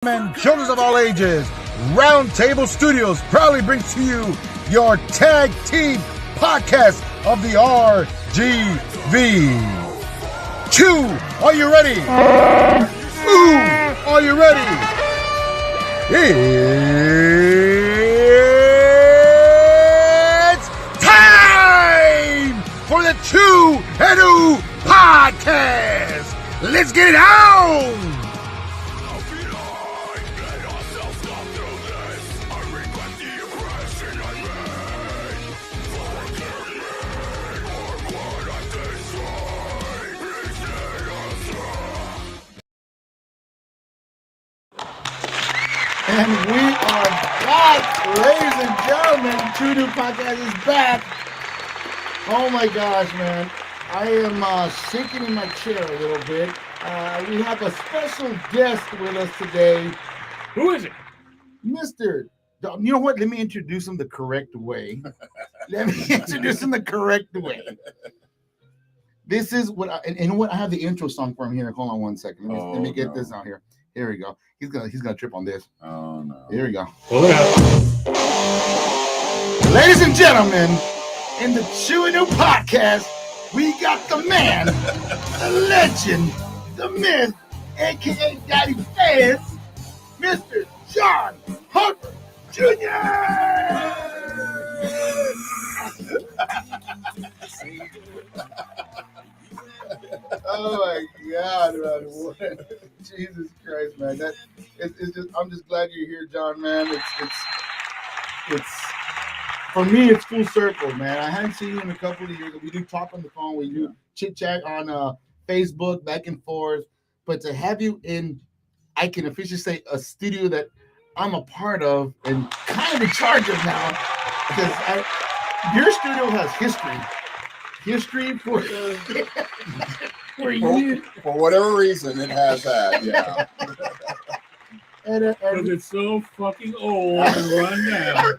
And children of all ages, Roundtable Studios proudly brings to you your tag team podcast of the RGV. Chew, are you ready? Ooh, are you ready? It's time for the Chew and Ooh podcast. Let's get it on! And we are back, ladies and gentlemen. True New Podcast is back. Oh my gosh, man. I am shaking in my chair a little bit. We have a special guest with us today. Who is it? Mr. You know what? Let me introduce him the correct way. This is what and you know what? I have the intro song for him here. Hold on one second. Let me get this out here. Here we go. He's gonna trip on this. Oh no. Here we go. Pull it out. Ladies and gentlemen, in the Chew and New Podcast, we got the man, the legend, the myth, aka Daddy Fans, Mr. John Harper Jr. Oh my God, man! What? Jesus Christ, man! It's just. I'm just glad you're here, John, man. It's for me. It's full circle, man. I hadn't seen you in a couple of years. We do talk on the phone. We do chit chat on Facebook, back and forth. But to have you in, I can officially say, a studio that I'm a part of and kind of in charge of now, because your studio has history. History for you. For whatever reason, it has that. Yeah. Because it's so fucking old and run down.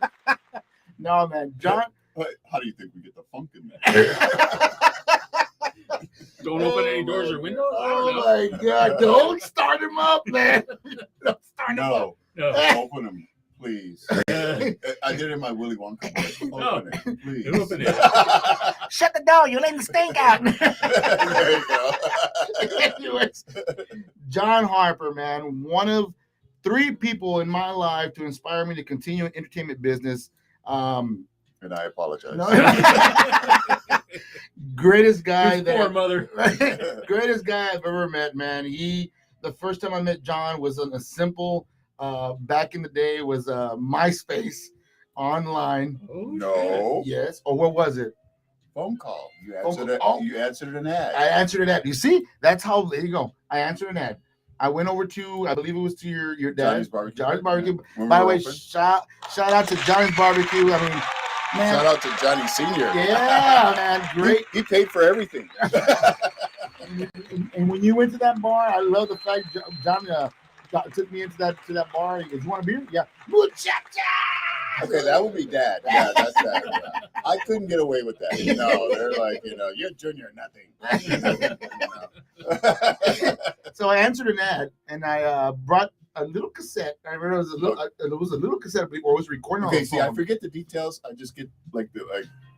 No, man, John. How do you think we get the funk in there? Don't open any doors or windows. Oh my God! Don't start him up, man. Don't start him up. No. Open them, please. I did it in my Willy Wonka voice. Open it, please. Open it. Shut the door. You're letting the stink out. There you go. Anyways, John Harper, man, one of 3 people in my life to inspire me to continue in entertainment business. And I apologize. No, greatest guy Poor mother. greatest guy I've ever met, man. The first time I met John was on a simple, back in the day, was MySpace online. Oh, No. Yes. Or what was it? Phone call. You Phone answered call. it. You answered an ad. I answered an ad. You see, that's how. There you go. I answered an ad. I went over to, I believe it was to your dad. Johnny's Barbecue. Johnny's Barbecue. When By we the were way, open. shout out to Johnny's Barbecue. I mean, man. Shout out to Johnny Sr. Yeah, man, great. He paid for everything. And when you went to that bar, I love the fact John took me into that bar. He goes, "You want a beer?" Yeah. Muchacha. Okay, that would be Dad. Yeah, that's that. Yeah. I couldn't get away with that. They're like, you're junior, nothing. So I answered an ad, and I brought a little cassette. I remember it was a little cassette, or it was recording on Okay, the see, phone. I forget the details. I just get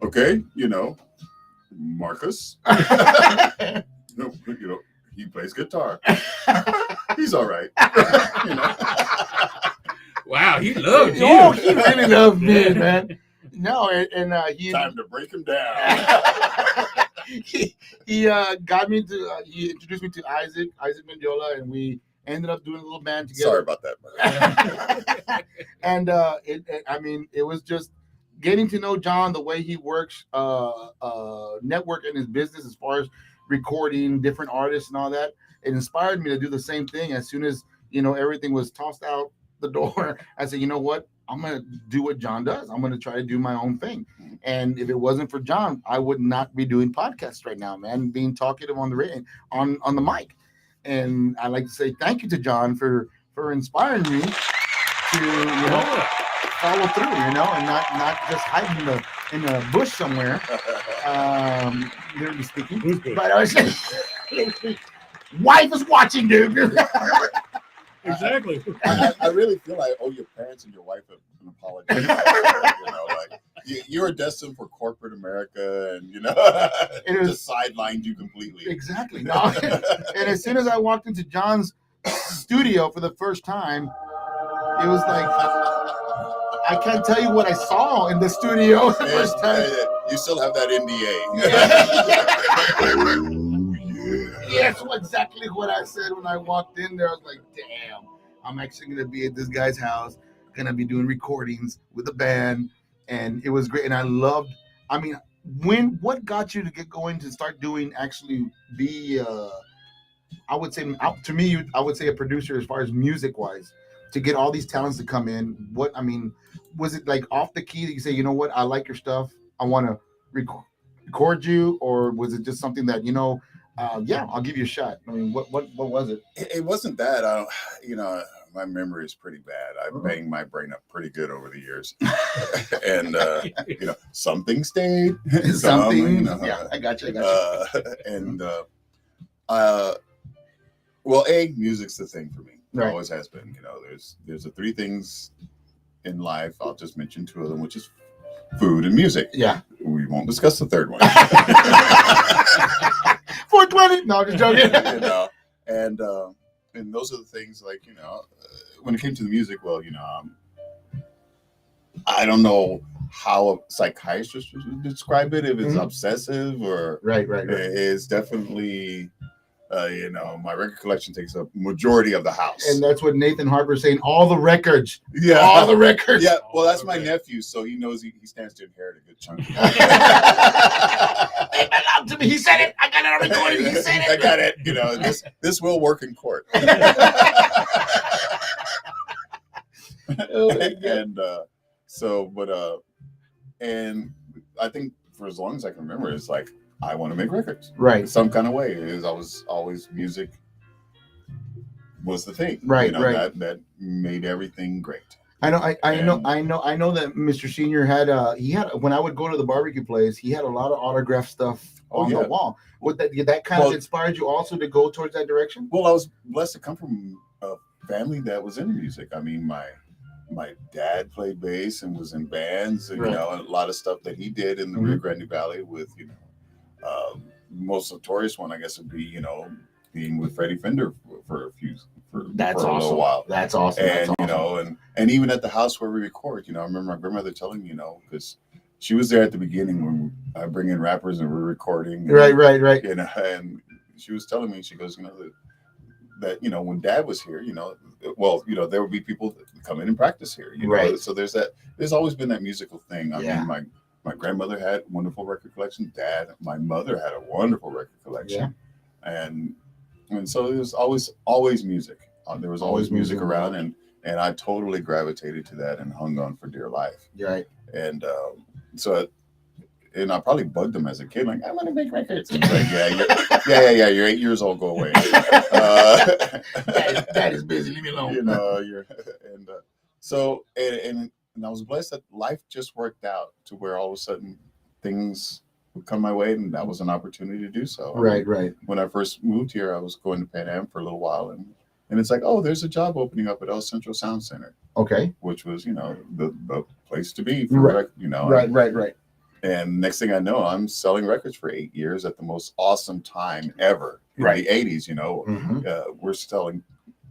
okay, Marcus. He plays guitar. He's all right. Wow, he loved you. Oh, he really loved me, man. No, and he Time to break him down. he got me to he introduced me to Isaac Mendiola, and we ended up doing a little band together. Sorry about that, brother. And it was just getting to know John, the way he works, network in his business as far as recording different artists and all that. It inspired me to do the same thing. As soon as everything was tossed out the door, I said, you know what? I'm gonna do what John does. I'm gonna try to do my own thing. And if it wasn't for John, I would not be doing podcasts right now, man. Being talkative on the on the mic. And I'd like to say thank you to John for inspiring me to follow through, and not just hiding in a bush somewhere. Literally speaking. But I was wife is watching, dude. Exactly. I really feel like I owe your parents and your wife an apology. You know, like you were destined for corporate America, and It just sidelined you completely. Exactly. No. And as soon as I walked into John's studio for the first time, it was like I can't tell you what I saw in the studio the first time. You still have that NDA. Yeah. That's exactly what I said when I walked in there. I was like, damn, I'm actually going to be at this guy's house, going to be doing recordings with the band. And it was great. And I loved, I mean, what got you to get going to start doing, actually be, I would say, to me, I would say a producer as far as music wise, to get all these talents to come in? Was it like off the key that you say, you know what, I like your stuff, I want to record you, or was it just something that yeah, I'll give you a shot? I mean, what was it? It wasn't that. I don't, my memory is pretty bad. I banged my brain up pretty good over the years, and something stayed. Something. Yeah, I got you. Well, music's the thing for me. It always has been. There's the three things in life. I'll just mention two of them, which is food and music. Yeah. We won't discuss the third one. 420. No, I'm just joking. And those are the things, like, when it came to the music, well, I don't know how a psychiatrist would describe it, if it's obsessive or right. It's definitely my record collection takes a majority of the house. And that's what Nathan Harper is saying. All the records. Yeah. All the records. Yeah. Well, that's my nephew, so he knows he stands to inherit a good chunk of it. They belong to me. He said it. I got it on recording. He said it. I got it. This will work in court. And I think for as long as I can remember, it's like, I want to make records, right? Some kind of way. It was always music was the thing, right? That made everything great. I know that Mr. Senior had when I would go to the barbecue place, he had a lot of autograph stuff on the wall. Would that kind of inspired you also to go towards that direction? Well, I was blessed to come from a family that was into music. I mean, my dad played bass and was in bands, and a lot of stuff that he did in the Rio Grande Valley with most notorious one, I guess, would be being with Freddie Fender for a little while. That's awesome. And and even at the house where we record, I remember my grandmother telling me, because she was there at the beginning when I bring in rappers and we're recording. Right. And she was telling me, she goes, that when Dad was here, there would be people that come in and practice here. Right. So there's always been that musical thing. I mean, my grandmother had a wonderful record collection. My mother had a wonderful record collection. Yeah. And so there was always music. There was always music around, and I totally gravitated to that and hung on for dear life. Right. And and I probably bugged him as a kid, like, I want to make records. And he's like, you're 8 years old, go away. Dad is busy, leave me alone. And I was blessed that life just worked out to where all of a sudden things would come my way, and that was an opportunity to do so. Right. When I first moved here, I was going to Pan Am for a little while, and it's like, oh, there's a job opening up at El Centro Sound Center. Okay. Which was, the place to be for Right. And next thing I know, I'm selling records for 8 years at the most awesome time ever in the 80s. We're selling.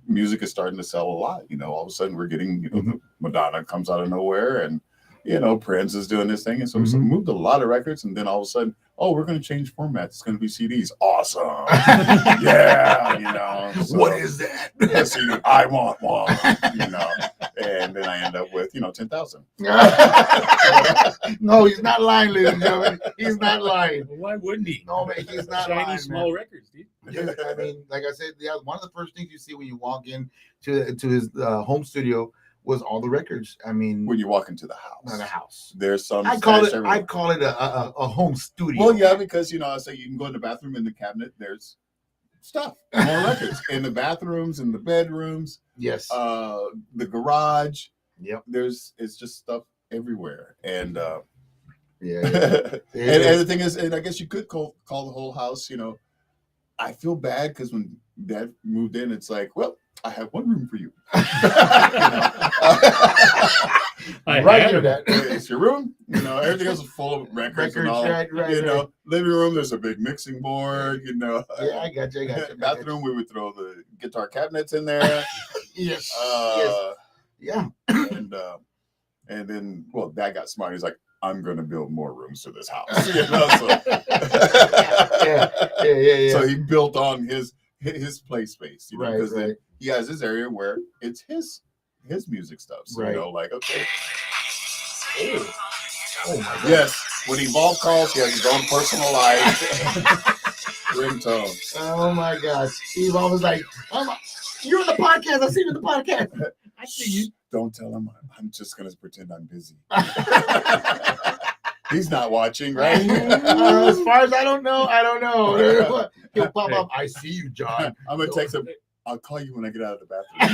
Music is starting to sell a lot. All of a sudden we're getting, Madonna comes out of nowhere, and Prince is doing this thing, and so we moved a lot of records, and then all of a sudden, we're going to change formats. It's going to be CDs. Awesome. Yeah. So, what is that? CD, I want one. And then I end up with 10,000. No, he's not lying, ladies and gentlemen. He's not lying. Well, why wouldn't he? No, man, he's not Shiny lying. small records, dude. Yeah, I mean, like I said, one of the first things you see when you walk in to his home studio was all the records. I mean, when you walk into the house, not a house. There's some. I call it a home studio. Well, yeah, because I say you can go in the bathroom, in the cabinet. There's stuff, more records in the bathrooms, in the bedrooms. Yes. The garage. Yep. It's just stuff everywhere, and yeah. And the thing is, and I guess you could call the whole house. I feel bad because when Dad moved in, it's like, well, I have one room for you. Right here, that. It's your room. Everything else is full of records and all. Right. Living room, there's a big mixing board. Yeah, I got you. Bathroom, we would throw the guitar cabinets in there. Yes. Yeah. And then, well, Dad got smart. He's like, I'm going to build more rooms to this house. Yeah. So he built on his play space, because right. then he has his area where it's his music stuff. So, Right. like, okay. Oh my God. Yes, when Evolve calls, he has his own personalized ringtone. Oh my God. Evolve was like, you're on the podcast. I see you in the podcast. I see you. Don't tell him. I'm just going to pretend I'm busy. He's not watching, right? As far as I don't know. He'll pop up. I see you, John. I'm going to text him. I'll call you when I get out of the bathroom.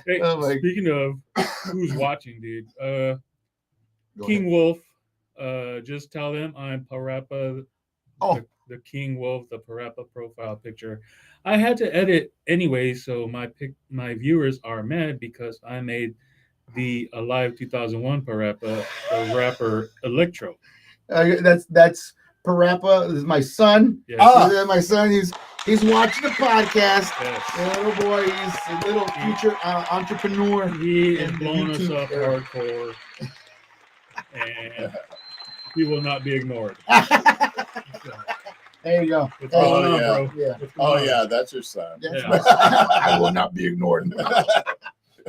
Hey, speaking of who's watching, dude, King Wolf, just tell them I'm Parappa. The King Wolf, the Parappa profile picture. I had to edit anyway, so my viewers are mad because I made the Alive 2001 Parappa, the rapper Electro. That's Parappa. This is my son. Yes. My son. He's watching the podcast. Yes. Little boy. He's a little future entrepreneur. He is blowing us up hardcore, and he will not be ignored. There you go. What's going on, yeah. bro? Yeah. Oh, yeah, that's your son. I will not be ignored. I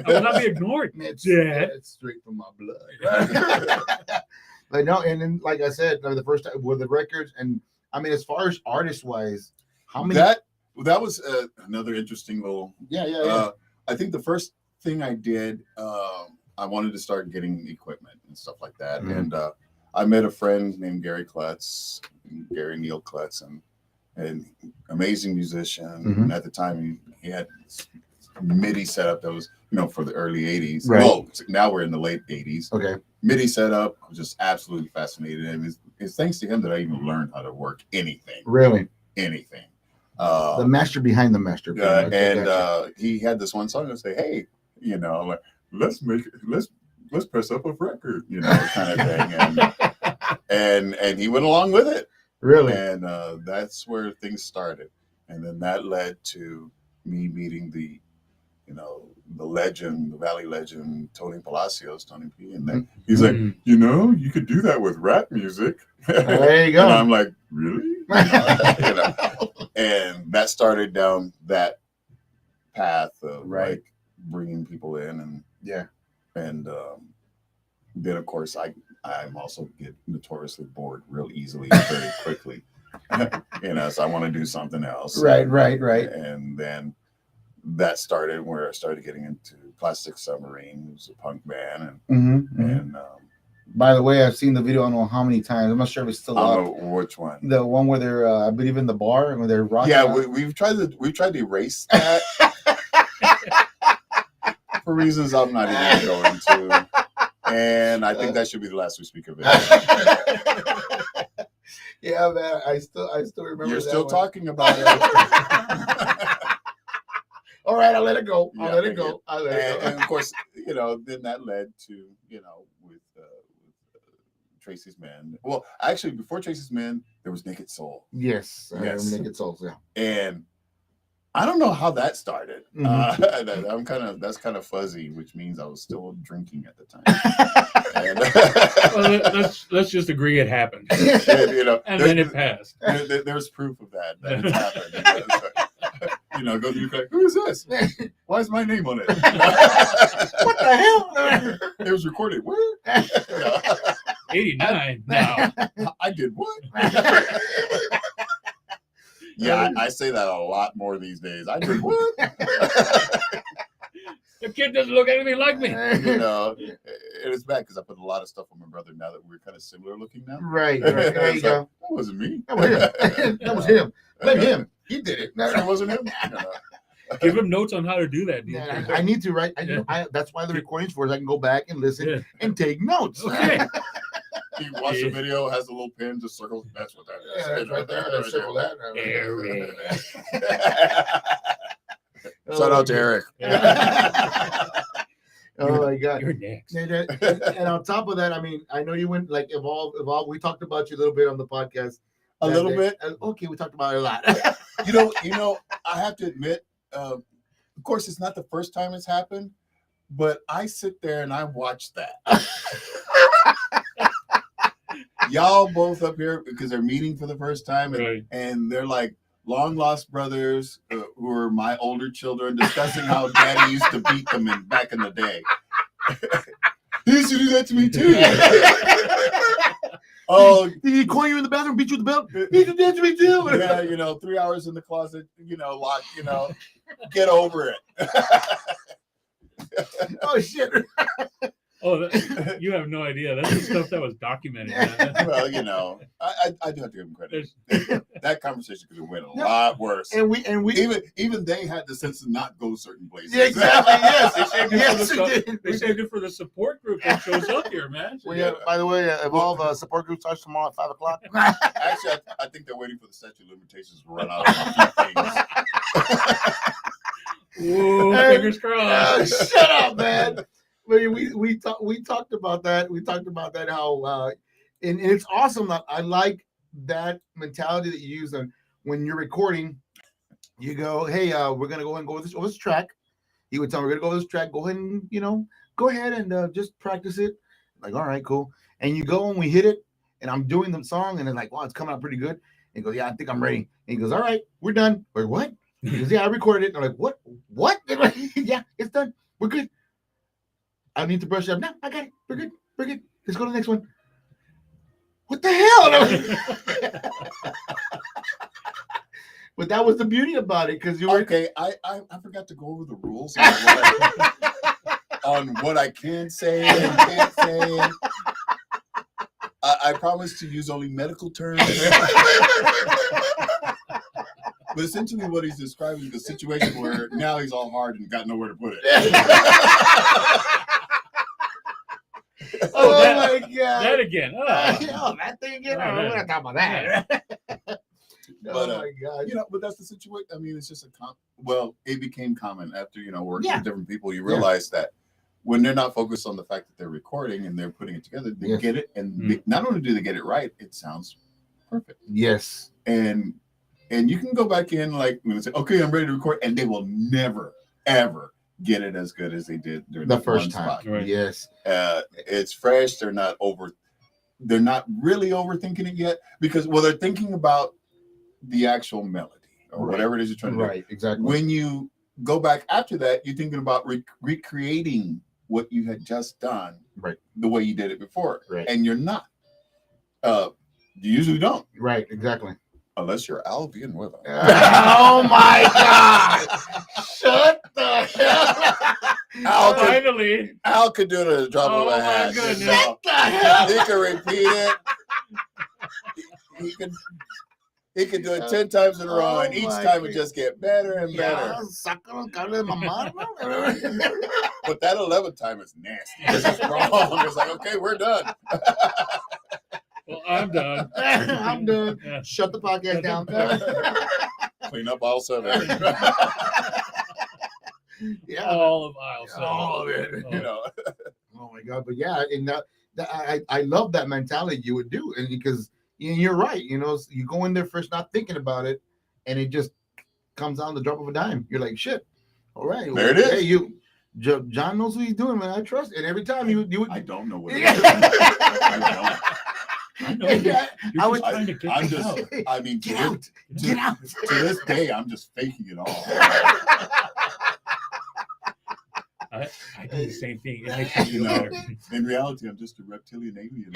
will not be ignored. It's straight from my blood. But no, and then like I said, the first time with the records, and I mean, as far as artist wise, how many? That was another interesting little. Yeah. I think the first thing I did, I wanted to start getting equipment and stuff like that, and I met a friend named Gary Neil Klutz, and amazing musician. And at the time, he had MIDI setup that was, for the early 80s. Right. Well, now we're in the late 80s. Okay. MIDI setup, I was just absolutely fascinated. And it's thanks to him that I even learned how to work anything. Really? Anything. The master behind the master. He had this one song and say, hey, I'm like, let's press up a record, kind of thing. And he went along with it. Really? And that's where things started. And then that led to me meeting the legend, the Valley legend, Tony Palacios, Tony P. And then he's like, you could do that with rap music. There you go. And I'm like, really? And that started down that path of like bringing people in, and and then of course I'm also get notoriously bored real easily, very quickly. So I want to do something else. Right. And then that started where I started getting into Plastic Submarine. It was a punk band, and by the way, I've seen the video. I don't know how many times. I'm not sure if it's still up. Which one? The one where they're, I believe, in the bar where they're rocking. Yeah, we've tried to erase that for reasons I'm not even going to, and I think that should be the last we speak of it. Yeah, man, I still remember. You're that still one. talking about it. All right, I'll let it go. Yeah, I'll let it go. And of course, then that led to, with Tracy's Men. Well, actually, before Tracy's Men, there was Naked Soul. Yes. Naked Souls. Yeah. And I don't know how that started. That's kind of fuzzy, which means I was still drinking at the time. Well, let's just agree it happened. And then it passed. There's proof of that it's happened. Go through like, who is this? Why is my name on it? What the hell? It was recorded. Where? 89 now. I did what? Yeah, I say that a lot more these days. I did what? The kid doesn't look anything like me. It was bad because I put a lot of stuff on my brother now that we're kind of similar looking now. Right. There you go. That wasn't me. That was him. That was him. Blame him. He did it. That wasn't him. Give him notes on how to do that. Yeah, I need to write. That's why the recording's for. I can go back and listen and take notes. Okay. You watch the video, has a little pin, just circles. That's what that is. Yeah, that's right there. That's circle that. Eric. Shout out to Eric. Oh my God. You're next. And on top of that, I mean, I know you went like Evolve. We talked about you a little bit on the podcast. A little bit. Okay, we talked about it a lot. You know, I have to admit, of course, it's not the first time it's happened, but I sit there and I watch that. Y'all both up here because they're meeting for the first time, and they're like long lost brothers who are my older children discussing how daddy used to beat them back in the day. He used to do that to me too. Oh, did he call you in the bathroom, beat you with the belt? He did that to me too. Yeah, 3 hours in the closet, locked, get over it. Oh shit. Oh, you have no idea. That's the stuff that was documented. Well, I do have to give them credit. That conversation could have went a lot worse. And we even they had the sense to not go certain places. Yeah, exactly. Yes, they saved it for the support group that shows up here, man. By the way, Evolve support group starts tomorrow at 5:00. Actually, I think they're waiting for the statute of limitations to run out of a few things. Whoa, fingers crossed. Shut up, man. We talked about that. We talked about that how and it's awesome. I like that mentality that you use when you're recording. You go, hey, we're gonna go and go over this track. He would tell me we're gonna go over this track. Go ahead and go ahead and just practice it. Like, all right, cool. And you go and we hit it, and I'm doing the song, and it's like, wow, it's coming out pretty good. And he goes, yeah, I think I'm ready. And he goes, all right, we're done. Or what? He goes, yeah, I recorded it. And I'm like, what? Yeah, it's done. We're good. I need to brush it up. No, I got it. We're good. Let's go to the next one. What the hell? But that was the beauty about it, because you were okay. I forgot to go over the rules on what I can say and can't say. I promise to use only medical terms. But essentially what he's describing is a situation where now he's all hard and got nowhere to put it. Oh my God. That again. That thing again. We're not talking about that. But, my God. But that's the situation. I mean, it's just it became common after, working Yeah. with different people. You realize that when they're not focused on the fact that they're recording and they're putting it together, they get it. And not only do they get it right, it sounds perfect. Yes. And you can go back in and say, okay, I'm ready to record. And they will never, ever get it as good as they did during the first time. spot. Right. Yes. It's fresh. They're not really overthinking it yet because, they're thinking about the actual melody or whatever it is you're trying to do. Right, exactly. When you go back after that, you're thinking about recreating what you had just done the way you did it before. Right. And you're not. You usually don't. Right, exactly. Unless you're Al Villanueva. Oh my God! Shut the hell up! Finally, Al could do it at a drop of a hat. Goodness. Shut the hell! He can repeat it. He can do it 10 times in a row, and each time it just get better and better. But that 11th time is nasty. It's wrong. It's like, okay, we're done. Well, I'm done. I'm done. Yeah. Shut the podcast down. Clean up aisle 7. Yeah, All of aisle 7. all of it. Oh my God! But yeah, and I love that mentality you would do, and because you're right. You go in there first not thinking about it, and it just comes out on the drop of a dime. You're like, shit. All right, there it is. Hey, John knows what he's doing, man. I trust. And every time you I don't know what it is. I don't. I know. You're just trying to get I'm it just. out. I mean, get out. Get out. To this day, I'm just faking it all. I do the same thing. It makes me feel better. In reality, I'm just a reptilian alien.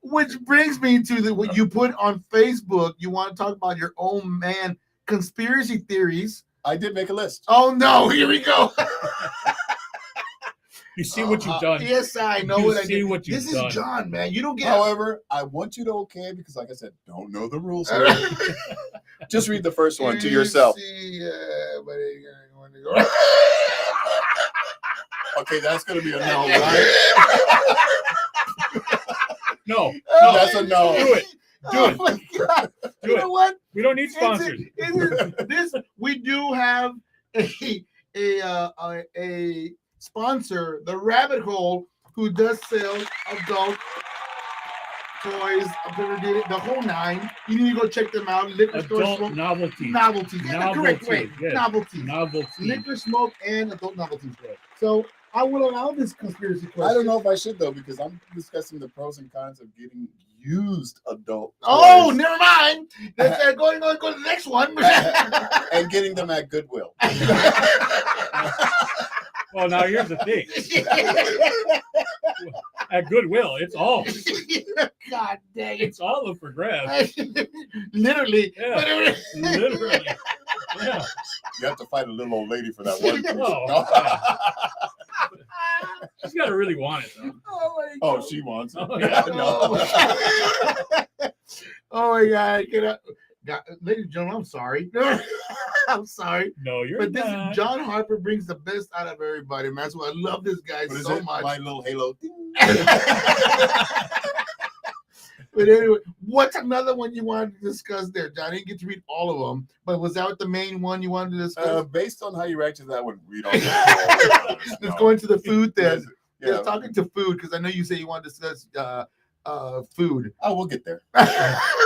Which brings me to what you put on Facebook. You want to talk about your own man conspiracy theories. I did make a list. Oh no, here we go. You see what you've done. Yes, I know You what I see did. what you've This done. is John, man. You don't get. However, I want you to okay because, like I said, don't know the rules here. Just read the first one to yourself. See, Okay, that's going to be a no, right? No. That's a no. Do it. Oh my God. Do You it. know what? We don't need sponsors. We do have a sponsor, the Rabbit Hole, who does sell adult toys, the whole nine. You need to go check them out. Liquor store, Adult smoke, novelties. novelties. Yeah, the correct way. Yes. Novelties. Novelties. Liquor, smoke, and adult novelties. So I will allow this conspiracy question. I don't know if I should though, because I'm discussing the pros and cons of getting used adult toys. Oh, never mind. Go to the next one. And getting them at Goodwill. Well, now here's the thing. At Goodwill, it's all. God dang it. It's all up for grabs. Literally. Yeah. Literally. Yeah. You have to fight a little old lady for that one piece. Oh, she's got to really want it, though. Oh, she wants it. Oh, yeah. Oh my God. Ladies and gentlemen, I'm sorry. I'm sorry. No, you're but not. This John Harper brings the best out of everybody, man. That's why I love this guy so much. My little halo. But anyway, what's another one you wanted to discuss there, John? I didn't get to read all of them, but was that the main one you wanted to discuss? Based on how you reacted to that one, read all. Let's go into the food then. Yeah. Let's talk into food, because I know you say you want to discuss food. Oh, we'll get there.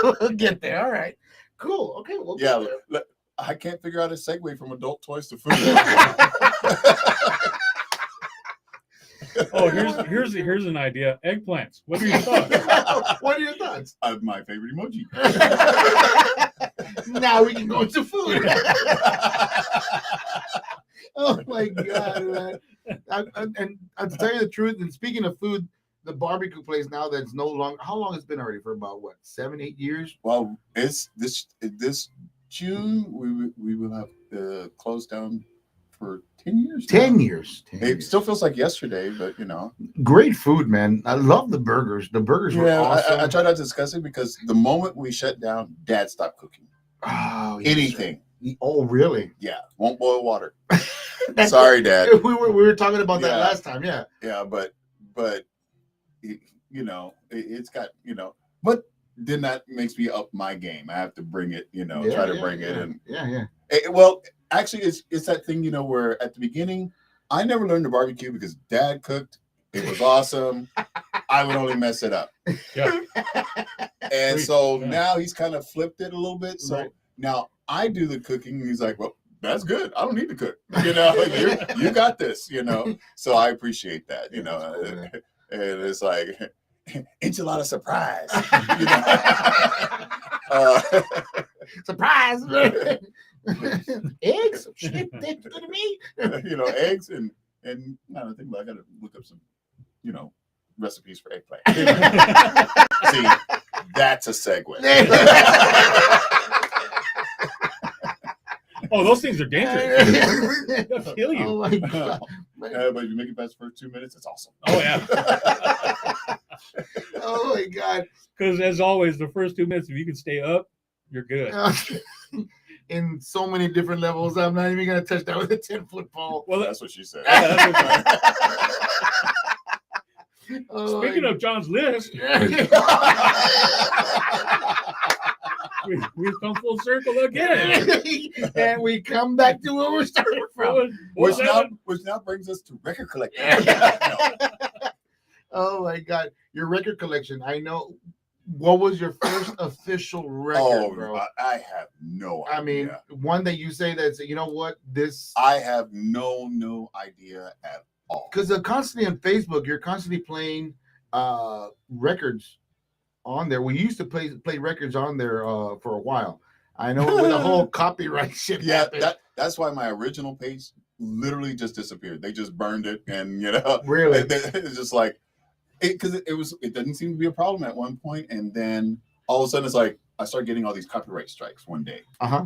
We'll get there. All right. Cool. Okay. We'll get there. I can't figure out a segue from adult toys to food. Oh, here's an idea. Eggplants. What are your thoughts? What are your thoughts? My favorite emoji. Now we can go into food. Oh my God, man. And to tell you the truth, and speaking of food, the barbecue place now that's no longer, how long has it been already? For about what, 7-8 years? Well, it's this June we will have closed down for 10 years. 10 years. It still feels like yesterday, but great food, man. I love the burgers. The burgers were awesome. I try not to discuss it because the moment we shut down, Dad stopped cooking. Oh, anything. Oh, really? Yeah, won't boil water. Sorry, Dad. We were talking about that last time. Yeah. Yeah, but it's got but then that makes me up my game. I have to bring it, try to bring it in. Yeah. Well, actually, it's that thing, where at the beginning, I never learned to barbecue because Dad cooked. It was awesome. I would only mess it up. Yeah. And so now he's kind of flipped it a little bit. So now I do the cooking, and he's like, well, that's good. I don't need to cook. You got this, So I appreciate that, and it's like enchilada surprise. Surprise. Eggs? Shit, that's good to me. Eggs and I don't think I gotta look up some, recipes for eggplant. See, that's a segue. Oh, those things are dangerous. They'll kill you. Oh my God. But if you make it past the first 2 minutes, it's awesome. Oh yeah. Oh my God. Because as always, the first 2 minutes, if you can stay up, you're good. In so many different levels, I'm not even gonna touch that with a 10-foot pole. Well, that's what she said. Speaking of John's list, we've come full circle again, and we come back to where we're starting from, which now brings us to record collecting. Oh my God, your record collection! I know. What was your first official record, bro? I have no idea. I mean, one that you say that's, this... I have no idea at all. Because constantly on Facebook, you're constantly playing records on there. We used to play records on there for a while. I know with the whole copyright shit. Yeah, that's why my original page literally just disappeared. They just burned it, and really, it's just like... Because it doesn't seem to be a problem at one point, and then all of a sudden it's like I started getting all these copyright strikes one day.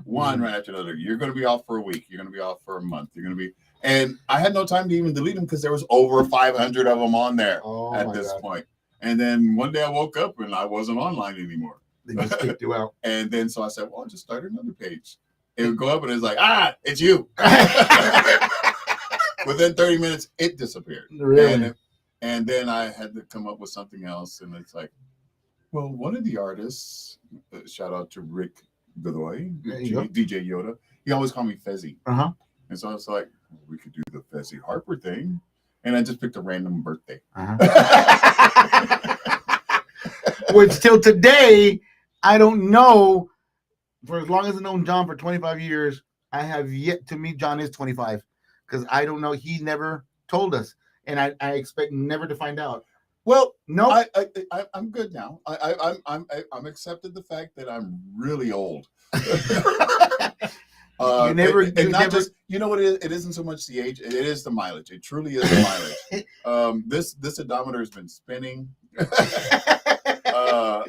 One right after another. You're going to be off for a week. You're going to be off for a month. You're going to be, and I had no time to even delete them because there was over 500 of them on there at this point. And then one day I woke up and I wasn't online anymore. They just kicked you out. And then so I said, well, I'll just start another page. It would go up and it's like, it's you. Within 30 minutes, it disappeared. Really? And then I had to come up with something else, and it's like, Well, one of the artists, shout out to Rick Godoy, DJ Yoda. He always called me Fezzy. Uh-huh. And so I was like, we could do the Fezzy Harper thing. And I just picked a random birthday. Which till today, I don't know. For as long as I've known John for 25 years, I have yet to meet John is 25. Because I don't know. He never told us. And I expect never to find out. Well, no, I'm good now. I'm accepted the fact that I'm really old. You never. Just you know what it is. It isn't so much the age. It is the mileage. It truly is the mileage. This odometer has been spinning.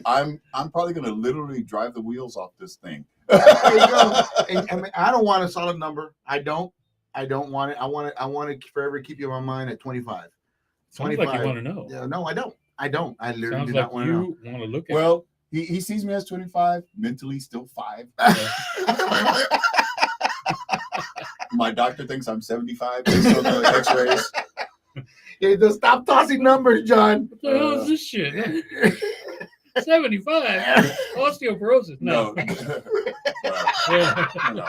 I'm probably going to literally drive the wheels off this thing. There you go. And, I mean, I don't want a solid number. I don't want it. I want to forever keep you in my mind at 25. Sounds like you want to know. No, I don't. I literally Sounds do like not want to know. you want to look at. Well, he sees me as 25, mentally still 5. My doctor thinks I'm 75 based on the X-rays. Yeah, just stop tossing numbers, John. What the hell is this shit? 75. Osteoporosis. No. No.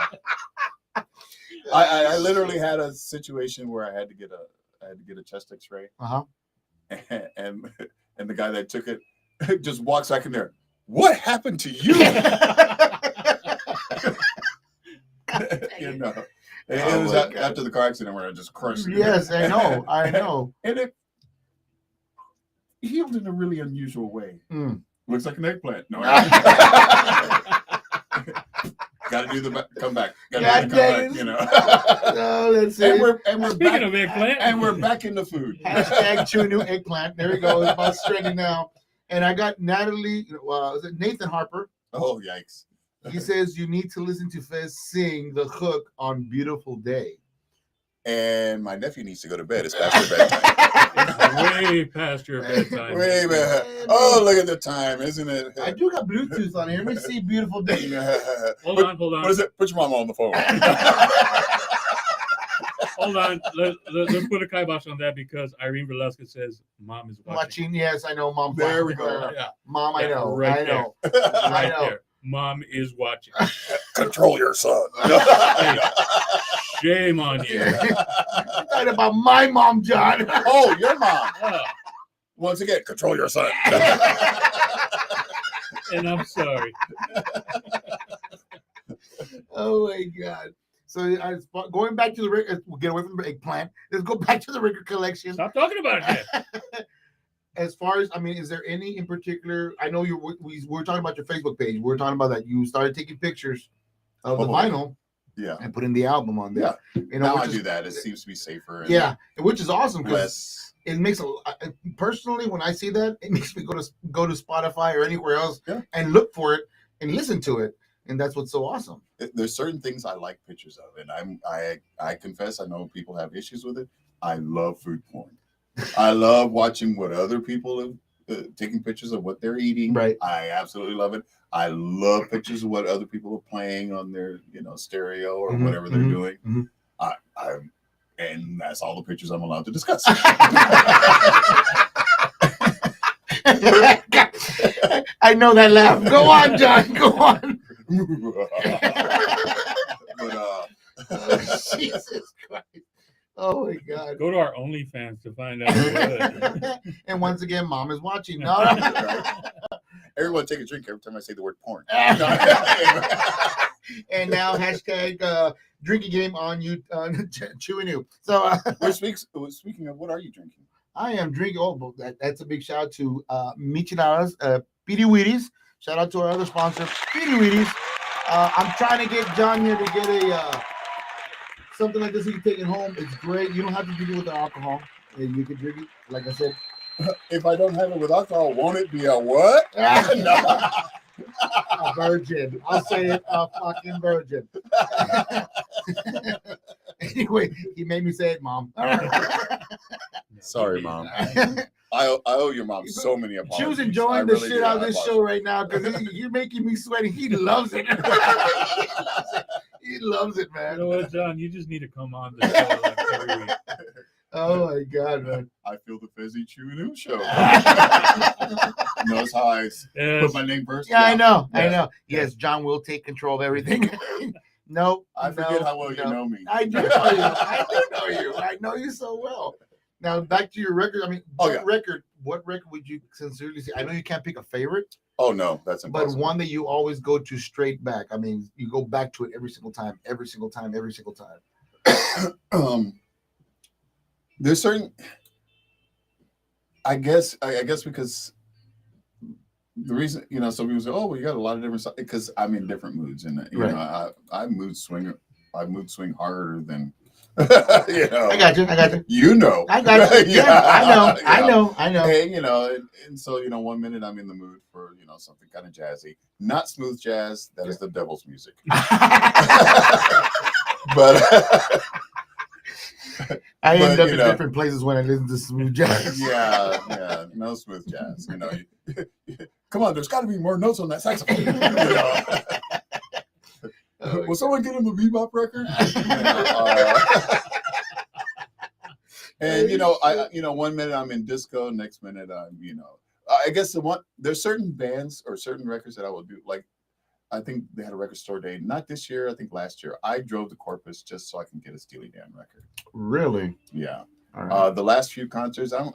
I literally had a situation where I had to get a chest X-ray. And the guy that took it just walks back in there. What happened to you? You know. It was after the car accident where I just crushed it. Yes, I know. And it healed in a really unusual way. Looks like an eggplant. No. Got to do the comeback. Got to do the comeback. You know. No, let's see. And we're Speaking back, of eggplant, and we're back into food. Hashtag chew new eggplant. There we go. It's about straining now. And I got Natalie. Is it Nathan Harper? Oh, yikes. He says you need to listen to Fez sing the hook on Beautiful Day. And my nephew needs to go to bed. It's past your bedtime. It's way past your bedtime. Way back. Oh, look at the time, isn't it? I do got Bluetooth on here. Let me see Beautiful Day. Hold on. What is it? Put your mama on the phone. Hold on. Let's put a kibosh on that because Irene Velasquez says mom is watching. Yes, I know. Mom. There we go. Yeah. Mom, I know. Right I know. Right there. Mom is watching. Control your son. Hey, shame on you. You're talking about my mom, John. Oh, your mom. Oh, Once again, control your son. and I'm sorry. Oh my God. So going back to the record, we'll get away from the eggplant. Let's go back to the record collection. Stop talking about it yet. As far as, I mean, is there any in particular? I know we were talking about your Facebook page. We were talking about that you started taking pictures of the vinyl, and putting the album on there. Yeah, you know, now I do that. It seems to be safer. And which is awesome because it makes personally when I see that, it makes me go to Spotify or anywhere else and look for it and listen to it, and that's what's so awesome. There's certain things I like pictures of, and I confess I know people have issues with it. I love food porn. I love watching what other people have taking pictures of what they're eating. Right. I absolutely love it. I love pictures of what other people are playing on their, stereo or whatever they're doing. And that's all the pictures I'm allowed to discuss. I know that laugh. Go on, John. Go on. Jesus Christ. Oh my God. Go to our OnlyFans to find out what. And once again, mom is watching. No. Everyone take a drink every time I say the word porn. And now hashtag drinking game on you chewing you. So speaking of, what are you drinking? I am drinking. Oh, that's a big shout out to Micheladas, Petey Wheaties. Shout out to our other sponsor, Petey Wheaties. I'm trying to get John here to get a something like this. You can take it home. It's great. You don't have to drink it with the alcohol. And you can drink it, like I said. If I don't have it with alcohol, won't it be a what? A virgin. I'll say it, a fucking virgin. Anyway, he made me say it, Mom. Sorry, Mom. I owe your mom so many apologies. She was enjoying the shit out of this show right now because you're making me sweaty. He loves it. He loves it, man. You know what, John? You just need to come on the show like every week. Oh my God, man! I feel the Fezzy Chew show. Notice how I put my name first. Yeah, I know. Yes, John will take control of everything. Nope. I forget how well you know me. I do know you. I know you so well. Now back to your record. I mean, what record would you sincerely say? I know you can't pick a favorite. Oh no, that's impossible. But one that you always go to straight back. I mean, you go back to it every single time. There's certain. I guess because the reason, some people say, "Oh, well, you got a lot of different stuff," because I'm in different moods, and you know, I mood swing harder than I got you. I got you. Yeah, I know. And so 1 minute I'm in the mood for something kind of jazzy, not smooth jazz. That is the devil's music. But I end up in different places when I listen to smooth jazz. Yeah, no smooth jazz. Come on, there's got to be more notes on that saxophone. Will someone get him a bebop record? And 1 minute I'm in disco, next minute I'm I guess there's certain bands or certain records that I will do. Like I think they had a record store day, not this year, I think last year. I drove to Corpus just so I can get a Steely Dan record. Really? Yeah. Right. The last few concerts, I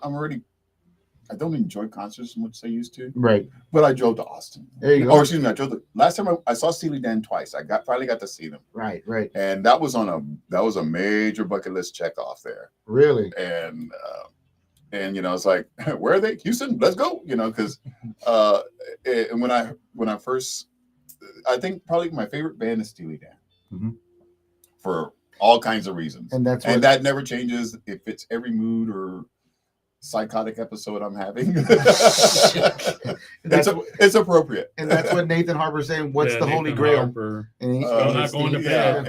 don't enjoy concerts as much as I used to. Right. But I drove to Austin. There you go. Or excuse me, last time I saw Steely Dan twice. I finally got to see them. Right. And that was a major bucket list check off there. Really? And it's like, where are they? Houston, let's go. Because and when I first, I think probably my favorite band is Steely Dan. Mm-hmm. For all kinds of reasons. And that never changes if it's every mood or psychotic episode I'm having. It's appropriate. And that's what Nathan Harper's saying. What's the Holy Grail? Harper. And I'm not going to bed.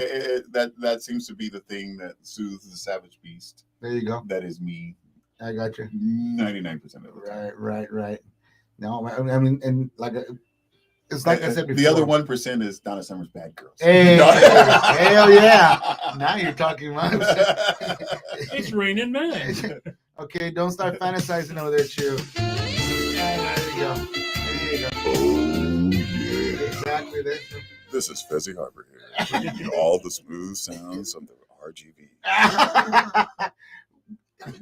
That seems to be the thing that soothes the savage beast. There you go. That is me. I got you. 99% of the time. Right. No, I mean, and like it's like I said before. The other 1% is Donna Summer's Bad Girls. Hey, hell yeah! Now you're talking about It's raining men. Okay, don't start fantasizing over there, Chew. There you go. Oh yeah. Exactly. This is Fezzy Harper here. All the smooth sounds of the RGV.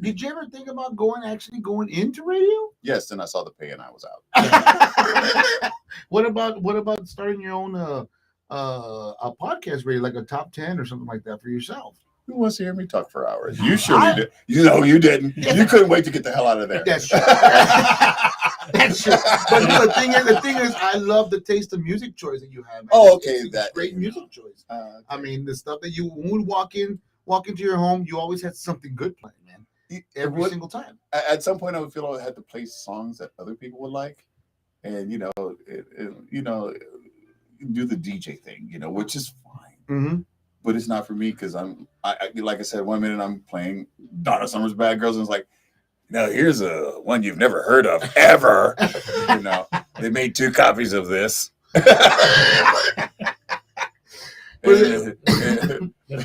Did you ever think about actually going into radio? Yes, and I saw the pay and I was out. What about starting your own a podcast radio, like a top 10 or something like that for yourself? Who wants to hear me talk for hours? You surely did. You didn't. You couldn't wait to get the hell out of there. That's true. That's true. But the thing is, I love the taste of music choice that you have. Man. Oh, okay. It's great music choice. Okay. I mean, the stuff that you would walk into your home, you always had something good playing, man. Every single time. At some point, I would feel I had to play songs that other people would like, and do the DJ thing, which is fine. Mm-hmm. But it's not for me because I like I said, 1 minute I'm playing Donna Summer's Bad Girls, and it's like, here's a one you've never heard of ever. They made 2 copies of this. That's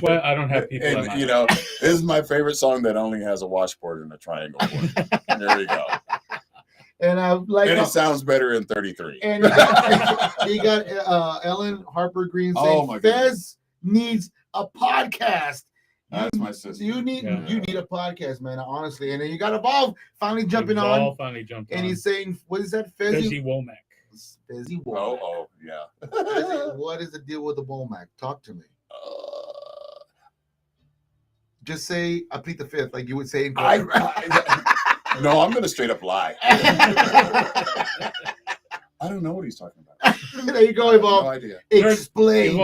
why I don't have people. And this is my favorite song that only has a washboard and a triangle board. There we go. And it sounds better in 33. And you got Ellen Harper Green saying, Fez needs a podcast. That's my sister. You need a podcast, man, honestly. And then you got Evolve finally jumping on. And he's saying, what is that? Fezzy Womack. Fezzy Womack. Oh, yeah. What is the deal with the Womack? Talk to me. Just say, I plead the fifth, like you would say in court. No, I'm going to straight up lie. I don't know what he's talking about. There you go, Evolve. No idea. Explain.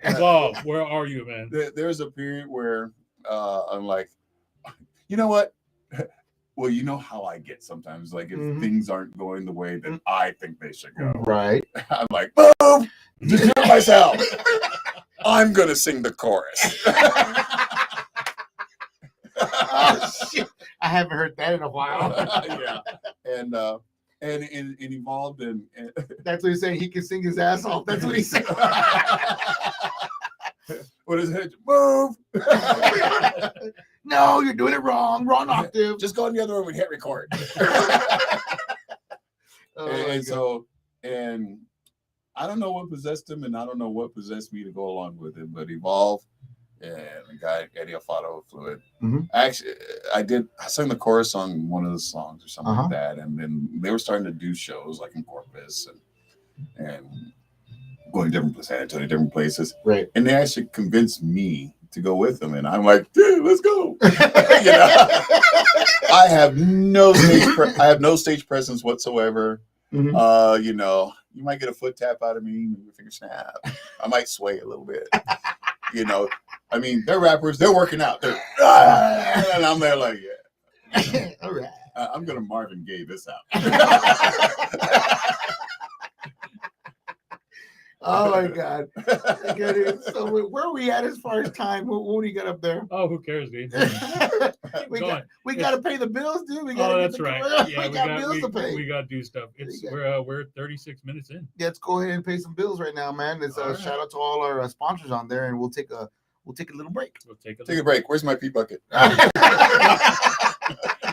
Evolve, where are you, man? There's a period where I'm like, you know what? Well, you know how I get sometimes. Like if things aren't going the way that I think they should go. Right. I'm like, move! Just do it myself. I'm going to sing the chorus. Oh, shit. I haven't heard that in a while. Yeah. And Evolved and that's what he's saying. He can sing his ass off. That's what he's saying. What is it? Move. No, you're doing it wrong octave. Just go in the other room and hit record. And I don't know what possessed him, and I don't know what possessed me to go along with it, but Evolve and the guy Eddie Alfaro Fluid. Actually, I sang the chorus on one of the songs or something like that, and then they were starting to do shows like in Corpus and going different San Antonio, different places. Right. And they actually convinced me to go with them, and I'm like, dude, let's go. I have no stage presence whatsoever. You might get a foot tap out of me, maybe a finger snap. I might sway a little bit. I mean, they're rappers, they're working out. And I'm there like, yeah. All right. I'm gonna Marvin Gaye this out. Oh my God. So where are we at as far as time? What do you got up there? Oh, who cares, dude? we got to pay the bills, dude. That's right. Yeah, we got bills to pay. We got to do stuff. We're 36 minutes in. Yeah, let's go ahead and pay some bills right now, man. It's a shout out to all our sponsors on there, and we'll take a little break. We'll take a break. Where's my pee bucket?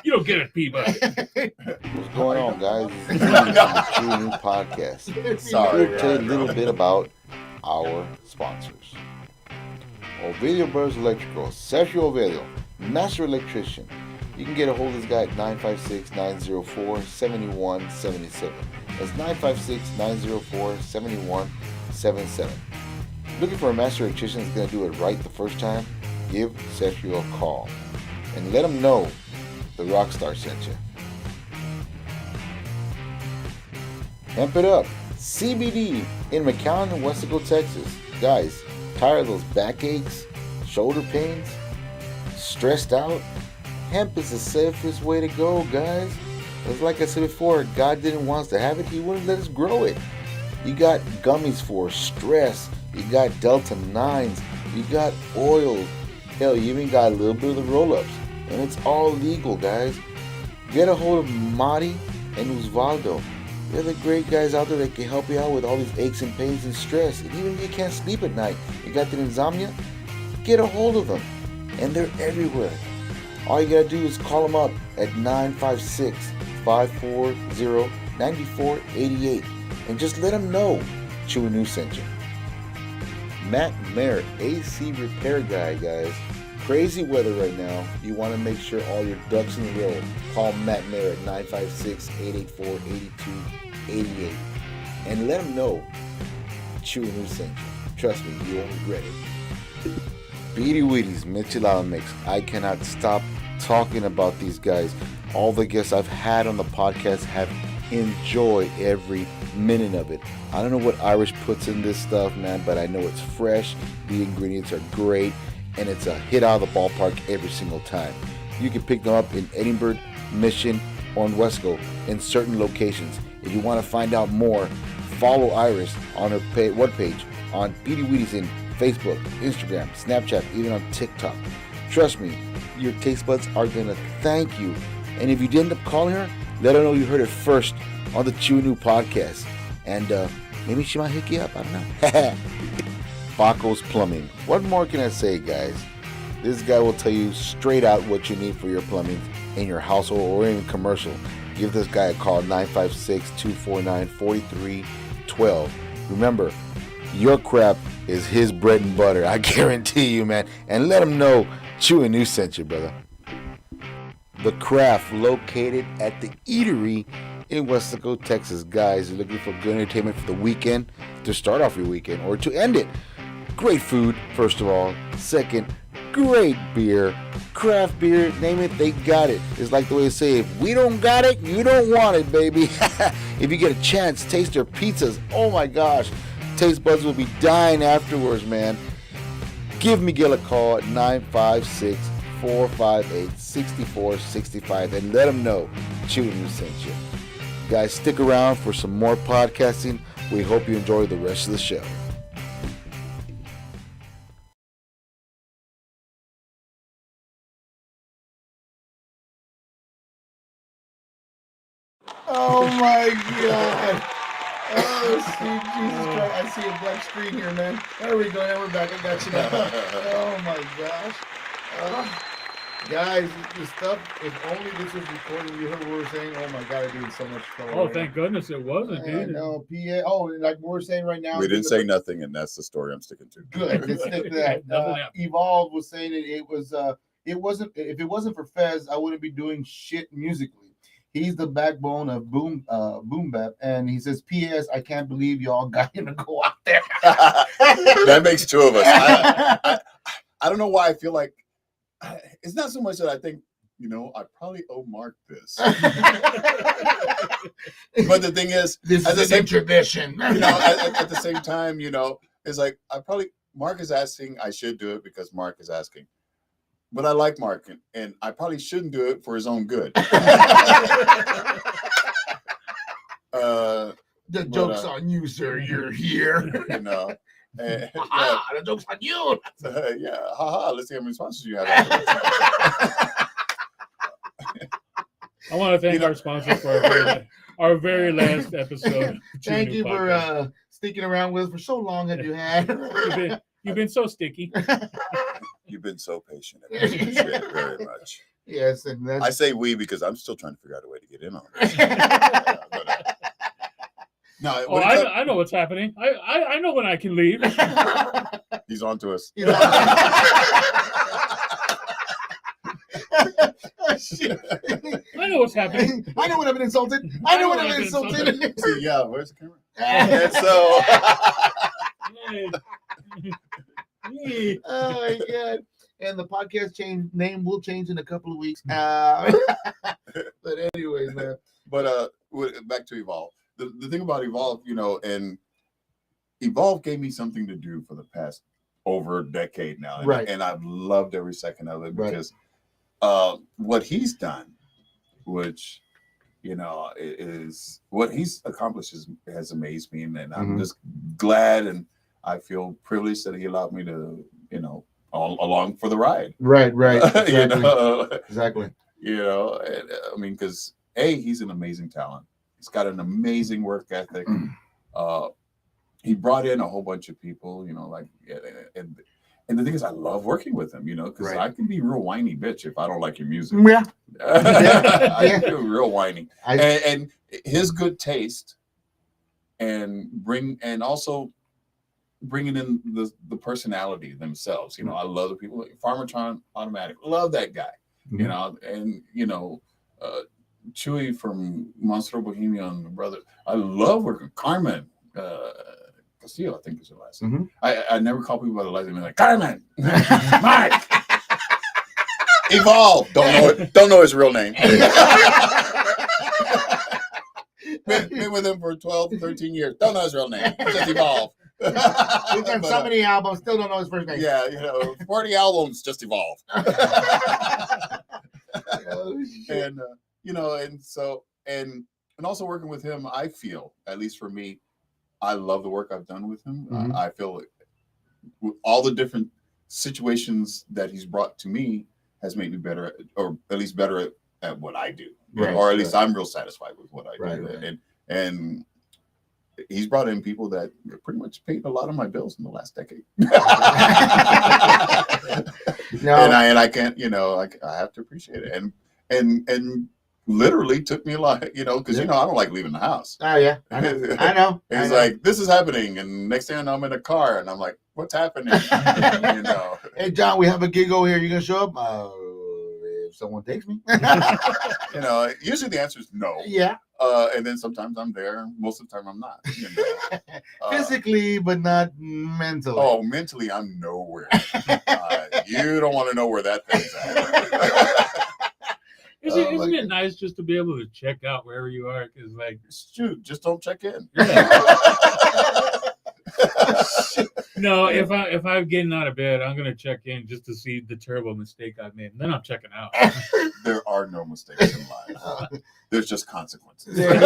You don't get a pee bucket. What's going on, guys? This is the True New Podcast. Sorry. We'll tell you a little bit about our sponsors. Ovelio Brothers Electrical, Sergio Ovelio, Master Electrician. You can get a hold of this guy at 956-904-7177. That's 956-904-7177. Looking for a master electrician that's going to do it right the first time? Give Sergio a call and let him know the Rockstar sent you. Amp it up. CBD in McAllen and Westaco, Texas. Guys, tired of those backaches, shoulder pains, stressed out? Hemp is the safest way to go, guys. It's like I said before, God didn't want us to have it. He wouldn't let us grow it. You got gummies for stress. You got Delta 9s. You got oils. Hell, you even got a little bit of the roll-ups. And it's all legal, guys. Get a hold of Marty and Osvaldo. They're the great guys out there that can help you out with all these aches and pains and stress. And even if you can't sleep at night, you got the insomnia, get a hold of them. And they're everywhere. All you gotta do is call them up at 956-540-9488 and just let them know Chewy News sent you. Matt Merritt, AC repair guy, guys. Crazy weather right now. You want to make sure all your ducks in a row. Call Matt Merritt at 956-884-8288 and let him know Chewy News sent you. Trust me, you won't regret it. Beady Weedies, Michelada Mix. I cannot stop talking about these guys. All the guests I've had on the podcast have enjoyed every minute of it. I don't know what Irish puts in this stuff, man, but I know it's fresh. The ingredients are great, and it's a hit out of the ballpark every single time. You can pick them up in Edinburgh, Mission, or in Wesco in certain locations. If you want to find out more, follow Iris on her webpage on Beady Weedies in Facebook, Instagram, Snapchat, even on TikTok. Trust me, your taste buds are going to thank you. And if you did end up calling her, let her know you heard it first on the Chewy New Podcast. And maybe she might hook you up. I don't know. Baco's Plumbing. What more can I say, guys? This guy will tell you straight out what you need for your plumbing in your household or even commercial. Give this guy a call, 956-249-4312. Remember, your crap is his bread and butter. I guarantee you, man. And let him know Chewy News sent you, brother. The Craft, located at the Eatery in Westaco, Texas. Guys, you're looking for good entertainment for the weekend, to start off your weekend or to end it. Great food, first of all. Second, great beer. Craft beer, name it, they got it. It's like the way they say, if we don't got it, you don't want it, baby. If you get a chance, taste their pizzas. Oh my gosh. Taste buds will be dying afterwards, man. Give Miguel a call at 956-458-6465 and let him know Chewy News sent you. Guys, stick around for some more podcasting. We hope you enjoy the rest of the show. Oh my God. Oh, sweet Jesus Christ. I see a black screen here, man. There we go. Now we're back. I got you now. Oh my gosh. Guys, the stuff, if only this was recorded, you heard what we were saying. Oh my God, I'd be in so much trouble. Oh, thank goodness it wasn't, I dude. know, PA. Oh, and like we're saying right now. We didn't say nothing, and that's the story I'm sticking to. Good. Let's stick to that. Evolve was saying it wasn't if it wasn't for Fez, I wouldn't be doing shit musically. He's the backbone of boom bap, and he says, "P.S. I can't believe y'all got him to go out there." That makes two of us. I don't know why I feel like it's not so much that I think, I probably owe Mark this. But the thing is, this is an tradition. At the same time, it's like Mark is asking, I should do it because Mark is asking. But I like Mark, and I probably shouldn't do it for his own good. The joke's on you, sir. You're here. The joke's on you. Yeah, haha. Let's see how many sponsors you have. I want to thank our sponsor for our very last episode. Thank you for sticking around with us for so long. Have you had? You've been so sticky. You've been so patient. I appreciate it very much. Yes, and I say we because I'm still trying to figure out a way to get in on it. No, I know what's happening. I know when I can leave. He's on to us. Shit. I know what's happening. I know when I've been insulted. I know when I've been insulted. See, yeah, where's the camera? And so. Oh my God. And the podcast name will change in a couple of weeks. But anyways, man. But back to Evolve. The thing about Evolve, and Evolve gave me something to do for the past over a decade now. Right. And I've loved every second of it because what he's done, which, is what he's accomplished has amazed me. And I'm just glad and I feel privileged that he allowed me to, along for the ride. Right. Exactly. Exactly. Because he's an amazing talent. He's got an amazing work ethic. He brought in a whole bunch of people, and the thing is, I love working with him, because I can be real whiny bitch if I don't like your music. Yeah. I can be real whiny. And his good taste and also bringing in the personality themselves. I love the people. Farmertron Automatic, love that guy. And Chewy from Monster Bohemian Brother. I love working. Carmen Castillo, I think is her last name. I never call people by the last name. Like Carmen, Mike, Evolve. Don't know his real name. Been with him for 12, 13 years. Don't know his real name. Just Evolve. He's done so many albums, still don't know his first name. Yeah, 40 albums, just Evolve. And also working with him, I feel, at least for me, I love the work I've done with him. I feel like with all the different situations that he's brought to me has made me better, or at least better at what I do. Or at least I'm real satisfied with what I do. Right. And he's brought in people that pretty much paid a lot of my bills in the last decade. And I can't, I have to appreciate it. And literally took me a lot, because I don't like leaving the house. Oh yeah, I know. It's like, this is happening, and next thing I know, I'm in a car, and I'm like, what's happening? Hey John, we have a gig over here. You gonna show up? If someone takes me. Usually the answer is no. Yeah. And then sometimes I'm there. Most of the time I'm not. Physically, but not mentally. Oh, mentally I'm nowhere. You don't want to know where that thing's at. Isn't it nice just to be able to check out wherever you are? Because shoot, just don't check in. No, if I'm getting out of bed, I'm gonna check in just to see the terrible mistake I've made, and then I'm checking out. There are no mistakes in life. There's just consequences. There you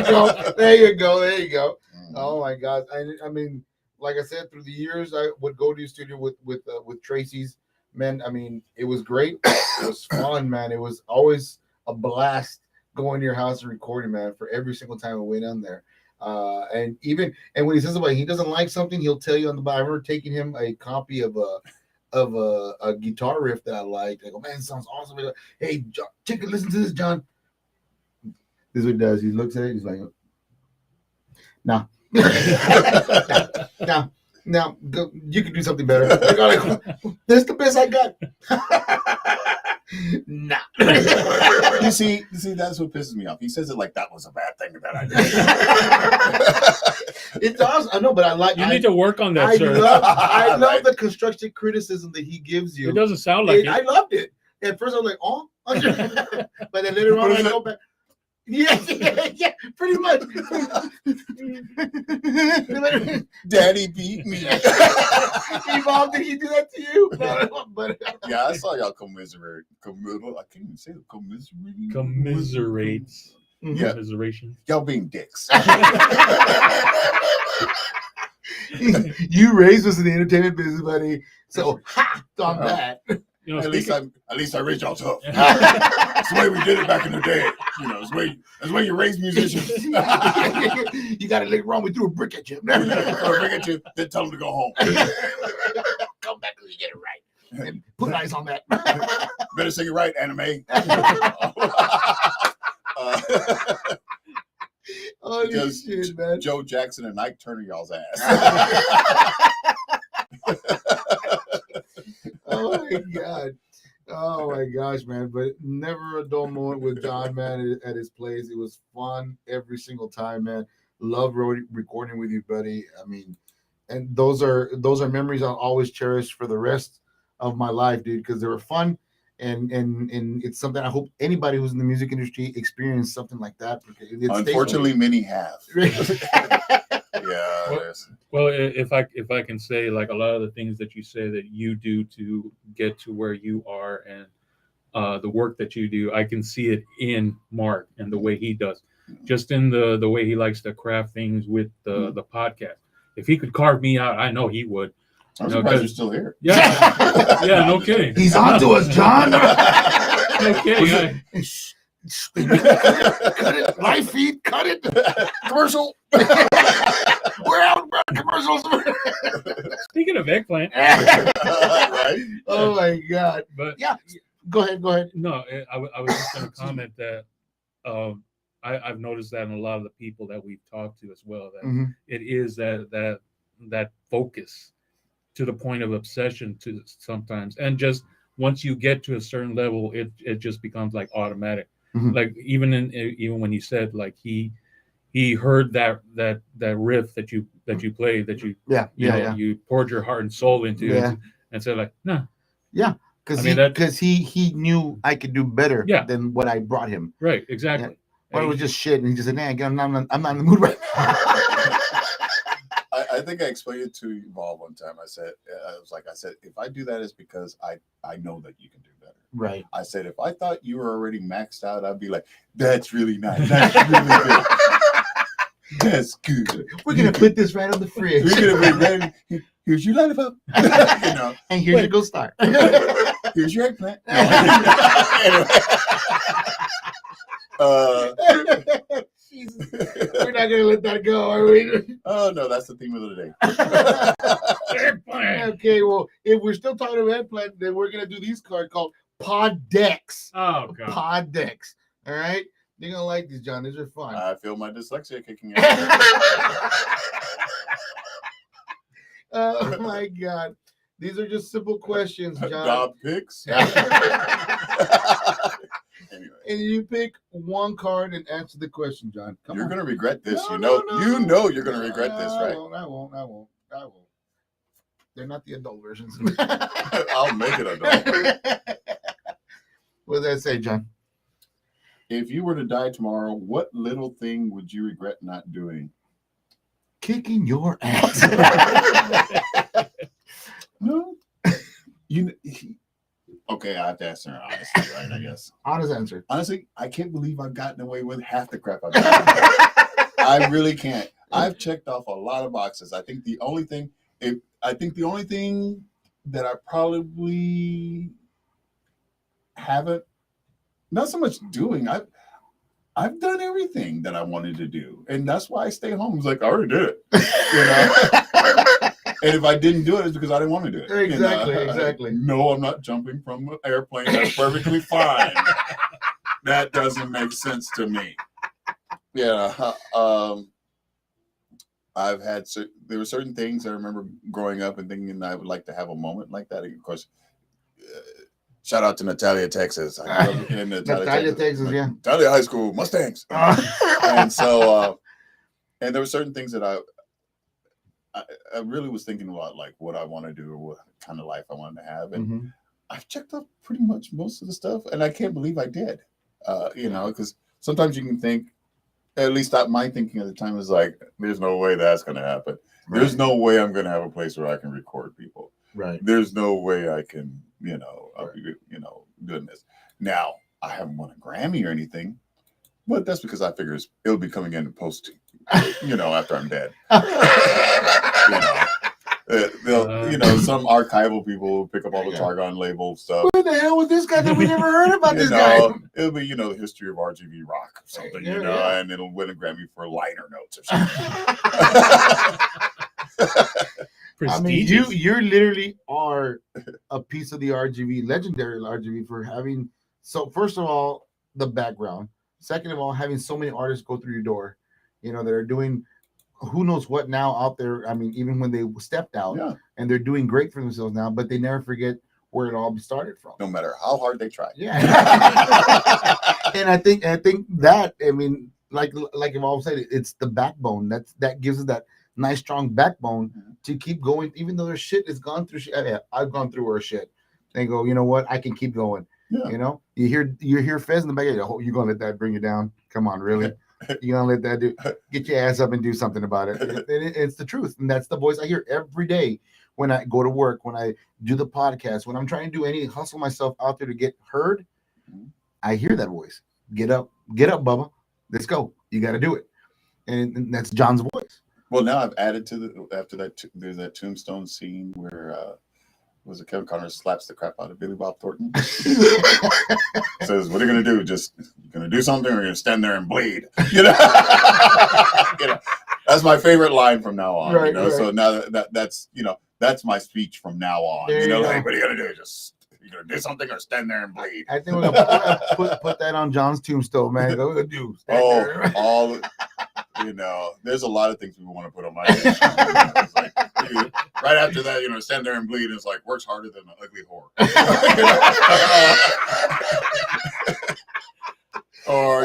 go. There you go. Mm-hmm. Oh my God! I mean, like I said, through the years, I would go to the studio with Tracy's. Man, I mean, it was great. It was fun, man. It was always a blast going to your house and recording, man. For every single time we went in there. And when he says about he doesn't like something, he'll tell you on the bottom. I remember taking him a copy of of a guitar riff that I liked. I go, man, it sounds awesome. Like, hey, John, check it, listen to this, John. This is what he does. He looks at it. He's like, no. Now, you can do something better. Like, that's the best I got. Nah. You see, that's what pisses me off. He says it like that was a bad thing that I did. It's awesome. I know, but I like. You need to work on that, sir. I love the constructive criticism that he gives you. It doesn't sound like it. I loved it. At first, I was like, oh, but then later on, I go back. Yeah, pretty much. Daddy beat me. Mom, did he do that to you? But yeah, I saw y'all commiserate. I can't even say it. Commiserate. Commiserates. Yeah. Commiseration. Y'all being dicks. You raised us in the entertainment business, buddy. So on that. You know, at least I raised y'all tough. That's the way we did it back in the day. You know, that's the way you raise musicians. You got it later wrong. We threw a brick at you. Throw a brick at you, then tell them to go home. Come back when you get it right. And put eyes on that. Better sing it right, anime. Holy shit, man. Joe Jackson and Ike Turner y'all's ass. Oh my gosh, man. But never a dull moment with John, man, at his place. It was fun every single time, man. Love recording with you, buddy. I mean, and those are memories I'll always cherish for the rest of my life, dude, because they were fun. And it's something I hope anybody who's in the music industry experienced something like that. Unfortunately, many have. Yeah. Well, if I can say, like, a lot of the things that you say that you do to get to where you are, and the work that you do, I can see it in Mark and the way he does, just in the way he likes to craft things with the podcast. If he could carve me out, I know he would. I'm surprised you're still here. Yeah, yeah, no kidding. He's on to us, John. No kidding. Cut it. Live feed. Cut it. Commercial. We're out. Commercials. Speaking of eggplant. Right? Oh my God. But yeah, go ahead. No, I was just going to comment that I've noticed that in a lot of the people that we've talked to as well, that it is that focus to the point of obsession to sometimes, and just once you get to a certain level, it just becomes like automatic. Like even when he said, like, he heard that riff that you played, that you poured your heart and soul into, and said, like, no, because he knew I could do better than what I brought him. Right, exactly. Or it was just shit, and he just said, "Man, I'm not in the mood right now." I think I explained it to Evolve one time. I said, if I do that, it's because I know that you can do better. Right. I said, if I thought you were already maxed out, I'd be like, that's really nice. That's really good. That's good. We're gonna put this right on the fridge. We're gonna be ready. Here's your lollipop. And here's your gold star. Here's your eggplant. Jesus. We're not gonna let that go, are we? Oh no, that's the theme of the day. Okay, well, if we're still talking about eggplant, then we're gonna do these cards called pod decks. Oh God. Pod decks. All right. You're gonna like these, John. These are fun. I feel my dyslexia kicking in. Oh my God. These are just simple questions, John. Dog picks. Anyway. And you pick one card and answer the question, John. You're gonna regret this. No, You know you're gonna regret this, right? I won't. They're not the adult versions. I'll make it adult. What does that say, John? If you were to die tomorrow, what little thing would you regret not doing? Kicking your ass. No. Okay, I have to answer honestly, right? I guess. Honest answer. Honestly, I can't believe I've gotten away with half the crap I've done. I really can't. I've checked off a lot of boxes. I think the only thing that I probably haven't, not so much doing, I've done everything that I wanted to do, and that's why I stay home. It's like I already did it, And if I didn't do it, it's because I didn't want to do it. Exactly, you know? exactly. No, I'm not jumping from an airplane. That's perfectly fine. That doesn't make sense to me. Yeah. I've had there were certain things I remember growing up and thinking I would like to have a moment like that. Of course, shout out to Natalia, Texas. I grew up in Natalia, Texas, yeah. Natalia High School, Mustangs. And so, and there were certain things that I really was thinking about, like what I want to do or what kind of life I wanted to have. And I've checked off pretty much most of the stuff, and I can't believe I did. You know, because sometimes you can think, at least my thinking at the time was like, there's no way that's going to happen. Right. There's no way I'm going to have a place where I can record people. Right. There's no way I can, doing this. Now, I haven't won a Grammy or anything, but that's because I figure it'll be coming in post, after I'm dead. Some archival people will pick up all the Targon label stuff. Where the hell was this guy that we never heard about this guy? It'll be, the history of RGV rock or something, and it'll win a Grammy for liner notes or something. I mean, you literally are a piece of the RGV, legendary RGV, for having, so first of all, the background. Second of all, having so many artists go through your door, that are doing who knows what now out there. I mean, even when they stepped out and they're doing great for themselves now, but they never forget where it all started from. No matter how hard they try. Yeah. And I think that, I mean, like I've always said, it's the backbone that gives us that nice strong backbone to keep going, even though their shit has gone through shit. I've gone through our shit. And go, you know what? I can keep going. Yeah. You hear Fez in the back. You're gonna let that bring you down? Come on, really? You're gonna let that get your ass up and do something about it. It's the truth, and that's the voice I hear every day when I go to work, when I do the podcast, when I'm trying to do any hustle myself out there to get heard. I hear that voice. Get up, Bubba. Let's go. You got to do it, and that's John's voice. Well, now I've added to after that. There's that Tombstone scene where Kevin Connors slaps the crap out of Billy Bob Thornton. Says, "What are you gonna do? Just gonna do something, or you're gonna stand there and bleed?" That's my favorite line from now on. Right. So now that's my speech from now on. Like, what are you gonna do? Just you're gonna do something or stand there and bleed. I think we're gonna put that on John's tombstone, man. What we're gonna do? There's a lot of things people want to put on my head. Right after that, stand there and bleed. It's like works harder than an ugly whore. Or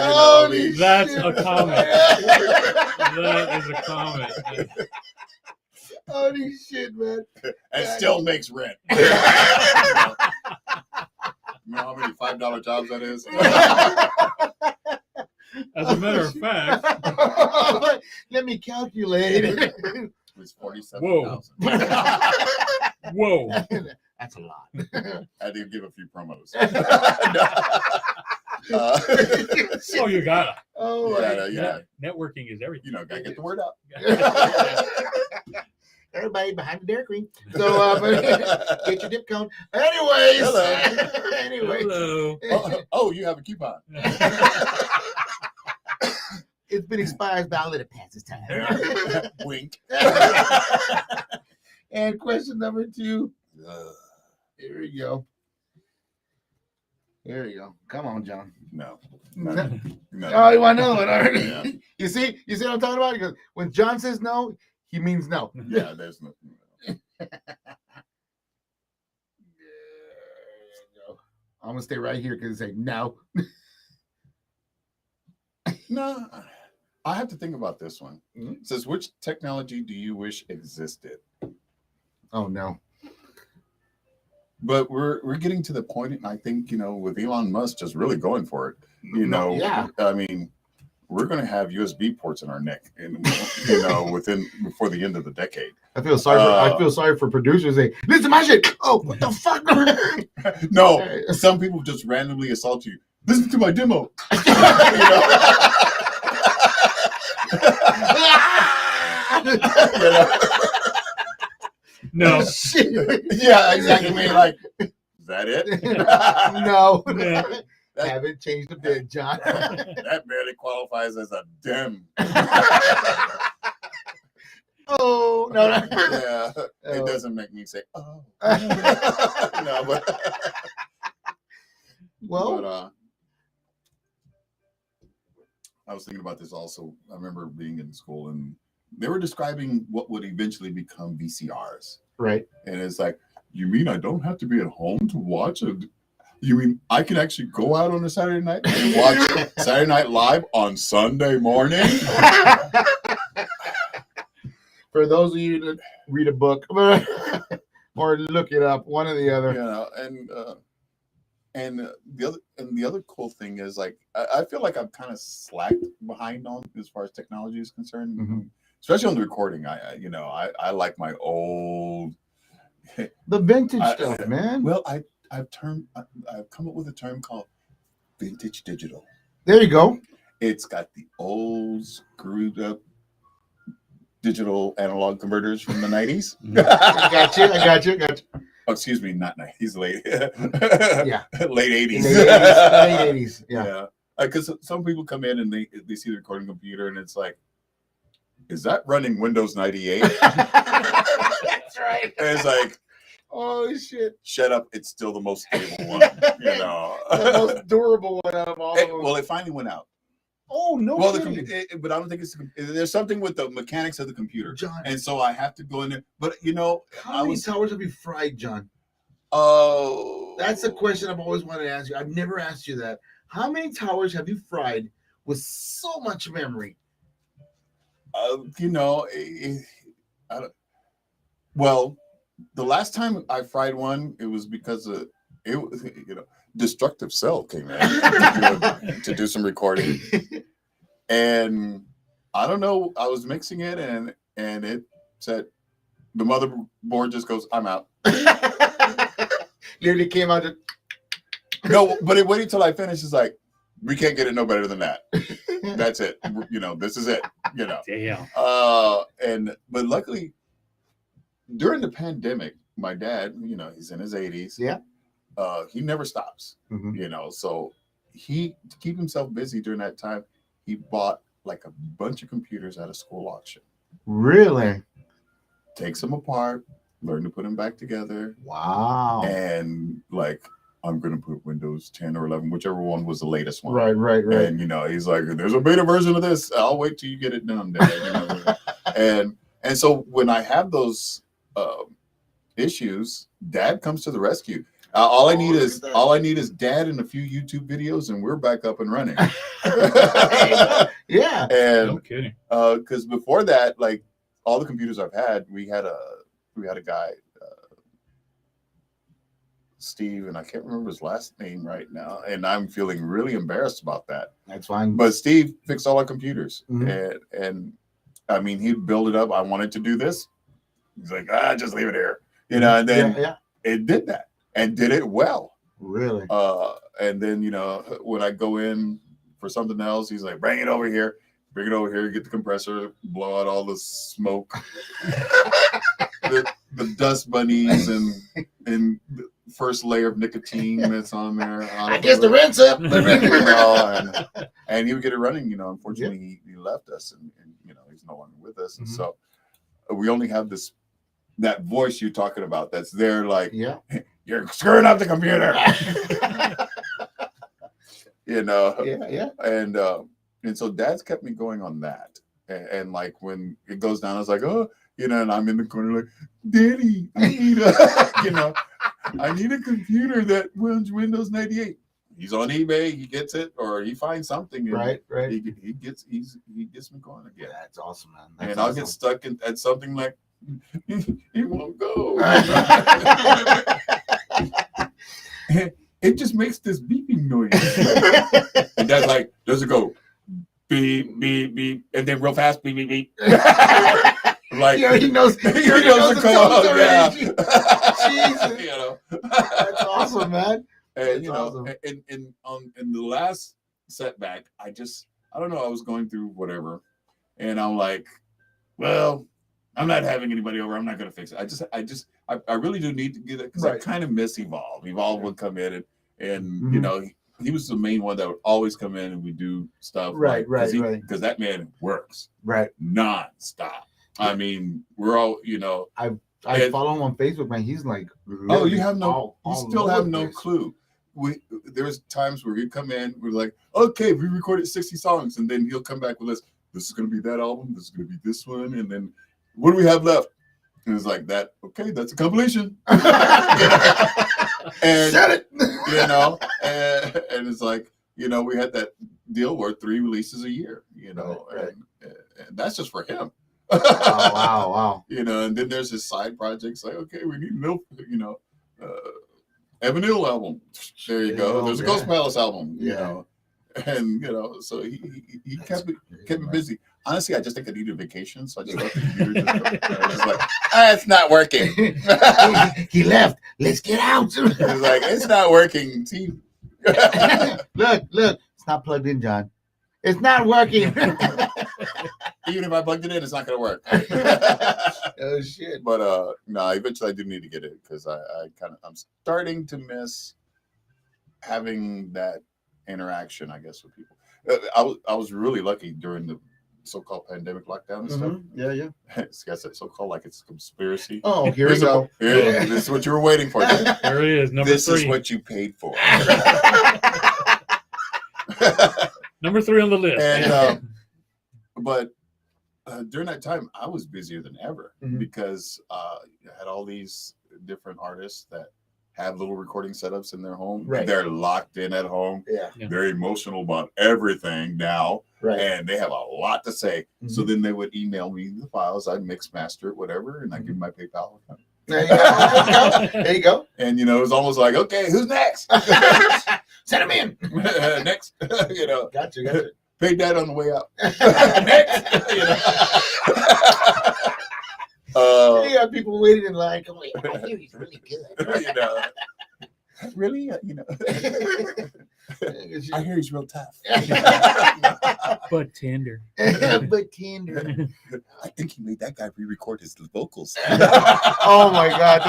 that's a comment. That is a comment. Holy shit, man! And still makes rent. You know how many $5 jobs that is? As a matter of fact, let me calculate. It's $47,000. Whoa, that's a lot. I did give a few promos. You gotta. Oh, yeah. Networking is everything. Gotta get the word out. Everybody behind the Dairy Queen. So get your dip cone. Anyways. Hello. Oh, you have a coupon. It's been expired, but I'll let it pass this time. Wink. And question number 2. Here we go. There you go. Come on, John. No. Oh, you want another one already? Yeah. You see what I'm talking about? Because when John says no, he means no. Yeah, there's no. I'm gonna stay right here because it's like no. No, I have to think about this one. It says, which technology do you wish existed? Oh no. But we're getting to the point, and I think, with Elon Musk just really going for it, I mean, we're going to have USB ports in our neck, before the end of the decade. I feel sorry for producers saying, listen to my shit. Oh, what the fuck? No, some people just randomly assault you. Listen to my demo. No. Yeah, exactly. I mean, like, is that it? No. Haven't changed a bit, John. That barely qualifies as a dim. Oh no! Yeah, it doesn't make me say oh. No, but well, but I was thinking about this also. I remember being in school and they were describing what would eventually become VCRs. right. And it's like, you mean I don't have to be at home to watch it? You mean I can actually go out on a Saturday night and watch Saturday Night Live on Sunday morning? For those of you that read a book or look it up, one or the other. And the other cool thing is like I feel like I'm kind of slacked behind on as far as technology is concerned, especially on the recording. I like my old the vintage stuff, man. Well, I've come up with a term called vintage digital. There you go. It's got the old screwed up digital analog converters from the 90s. I got you. Oh, excuse me, not 90s, late. Yeah. Late 80s. Late 80s. Yeah. Because some people come in and they see the recording computer and it's like, is that running Windows 98? That's right. And it's like, oh shit! Shut up! It's still the most stable one. The most durable one out of all of them. Well, it finally went out. Oh no! Well, but I don't think there's something with the mechanics of the computer, John. And so I have to go in there. But how many towers have you fried, John? Oh, that's a question I've always wanted to ask you. I've never asked you that. How many towers have you fried with so much memory? Well, the last time I fried one, it was because Destructive Cell came in to do some recording, and I don't know. I was mixing it, and it said the motherboard just goes, "I'm out." Literally came out. No, but it waited till I finished. It's like, we can't get it no better than that. That's it. This is it. Damn. But luckily, during the pandemic, my dad, he's in his 80s. Yeah. He never stops. So to keep himself busy during that time, he bought like a bunch of computers at a school auction. Really? Takes them apart, learn to put them back together. Wow. And I'm going to put Windows 10 or 11, whichever one was the latest one. Right. And, he's like, there's a beta version of this. I'll wait till you get it done, Dad. And so when I have those issues, Dad comes to the rescue. All I need is Dad and a few YouTube videos, and we're back up and running. Yeah. And no kidding. Because before that, all the computers I've had, we had a guy, Steve, and I can't remember his last name right now, and I'm feeling really embarrassed about that. That's fine. But Steve fixed all our computers, and I mean, he'd build it up. I wanted to do this. He's like, just leave it here, and then it did that and did it well. Really? And then when I go in for something else, he's like, bring it over here, get the compressor, blow out all the smoke, the dust bunnies, and the first layer of nicotine that's on there. I guess the rinse up. And he would get it running. Unfortunately, he left us, and he's no longer with us, and so we only have that voice you're talking about that's there, you're screwing up the computer. And so Dad's kept me going on that, and when it goes down, I was like, oh, and I'm in the corner like, Daddy, I need I need a computer that runs Windows 98. He's on eBay, he gets it, or he finds something. Right. He gets me going again. That's awesome, man. I'll get stuck at something like, it won't go. It just makes this beeping noise. And Dad's like, does it go beep, beep, beep, and then real fast, beep, beep, beep. He knows the code already. Jesus. That's awesome, man. And awesome. in the last setback, I don't know, I was going through whatever, and I'm like, well, I'm not having anybody over. I'm not going to fix it. I really do need to get it because I kind of miss Evolve. Evolve would come in and he was the main one that would always come in and we do stuff. Right. Because that man works. Right. Non-stop. I mean, we're all, I follow him on Facebook, man. He's like, you have no, you still have no clue. There's times where we come in, we're like, okay, we recorded 60 songs, and then he'll come back with us. This is going to be that album. This is going to be this one, and then what do we have left? And it's like that. Okay, that's a compilation. And said it. And it's like, we had that deal where 3 releases a year. Right. And that's just for him. Wow. And then there's his side projects. Like, okay, we need Evan Hill album. There you go. There's a Ghost Palace album. And so he kept me busy. Honestly, I just think I needed a vacation, so I just left the computer. I was like, it's not working. He left. Let's get out. He's like, it's not working. See? Look, it's not plugged in, John. It's not working. Even if I plugged it in, it's not going to work. Oh shit! But no, eventually I do need to get it because I'm starting to miss having that interaction, I guess, with people. I was really lucky during the so-called pandemic lockdown and stuff. Yeah. It's got that so-called like it's a conspiracy. Oh, here we go. This is what you were waiting for. There it is. Number 3. This is what you paid for. Number 3 on the list. And but during that time, I was busier than ever because I had all these different artists that have little recording setups in their home. Right. They're locked in at home. Yeah. Very emotional about everything now. Right. And they have a lot to say. So then they would email me the files. I'd mix, master it, whatever, and I'd give them my PayPal account. There you go. And, it was almost like, okay, who's next? Send him in. Next. Gotcha. Paid that on the way out. Next. You got people waiting in line. I'm like, I hear he's really good. Really? I hear he's real tough. But tender. But tender. I think he made that guy re-record his vocals. Oh my God!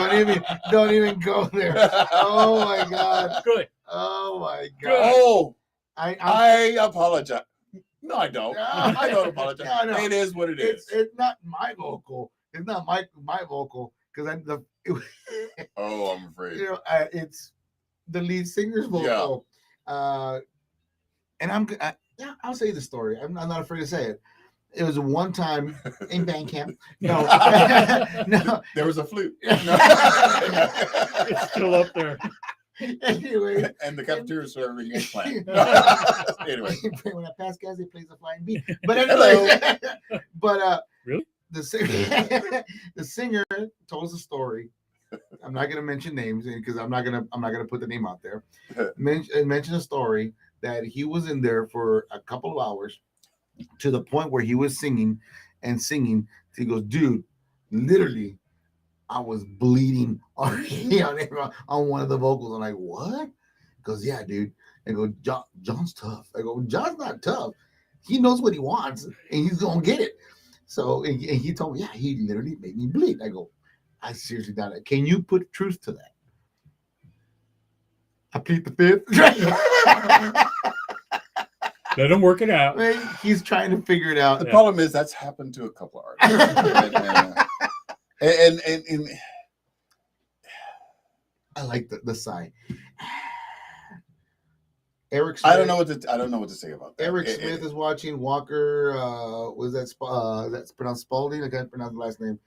Don't even go there. Oh my God! Good. Oh my God! Oh, I apologize. No, I don't. I don't apologize. No. It is what it is. It's not my vocal. It's not my vocal because I'm afraid. It's the lead singer's vocal. Yeah. And I'll say the story. I'm not afraid to say it. It was one time in band camp. No, no. There was a flute. It's still up there. Anyway, and the cafeteria serving eggplant. Anyway, when I pass gas, he plays a flying beat. But anyway, really, the singer told us a story. I'm not going to mention names because I'm not going to put the name out there. Mention a story that he was in there for a couple of hours to the point where he was singing. He goes, dude, literally, I was bleeding on one of the vocals. I'm like, what? He goes, yeah, dude. I go, John's tough. I go, John's not tough. He knows what he wants, and he's going to get it. So, and he told me, yeah, he literally made me bleed. I go, I seriously doubt it. Can you put truth to that? I plead the fifth. Let him work it out. He's trying to figure it out. The problem is that's happened to a couple of artists. and I like the sigh. Eric Smith, I don't know what to say about that. Eric Smith is watching. Walker, was that that's pronounced Spalding? I can't pronounce the last name.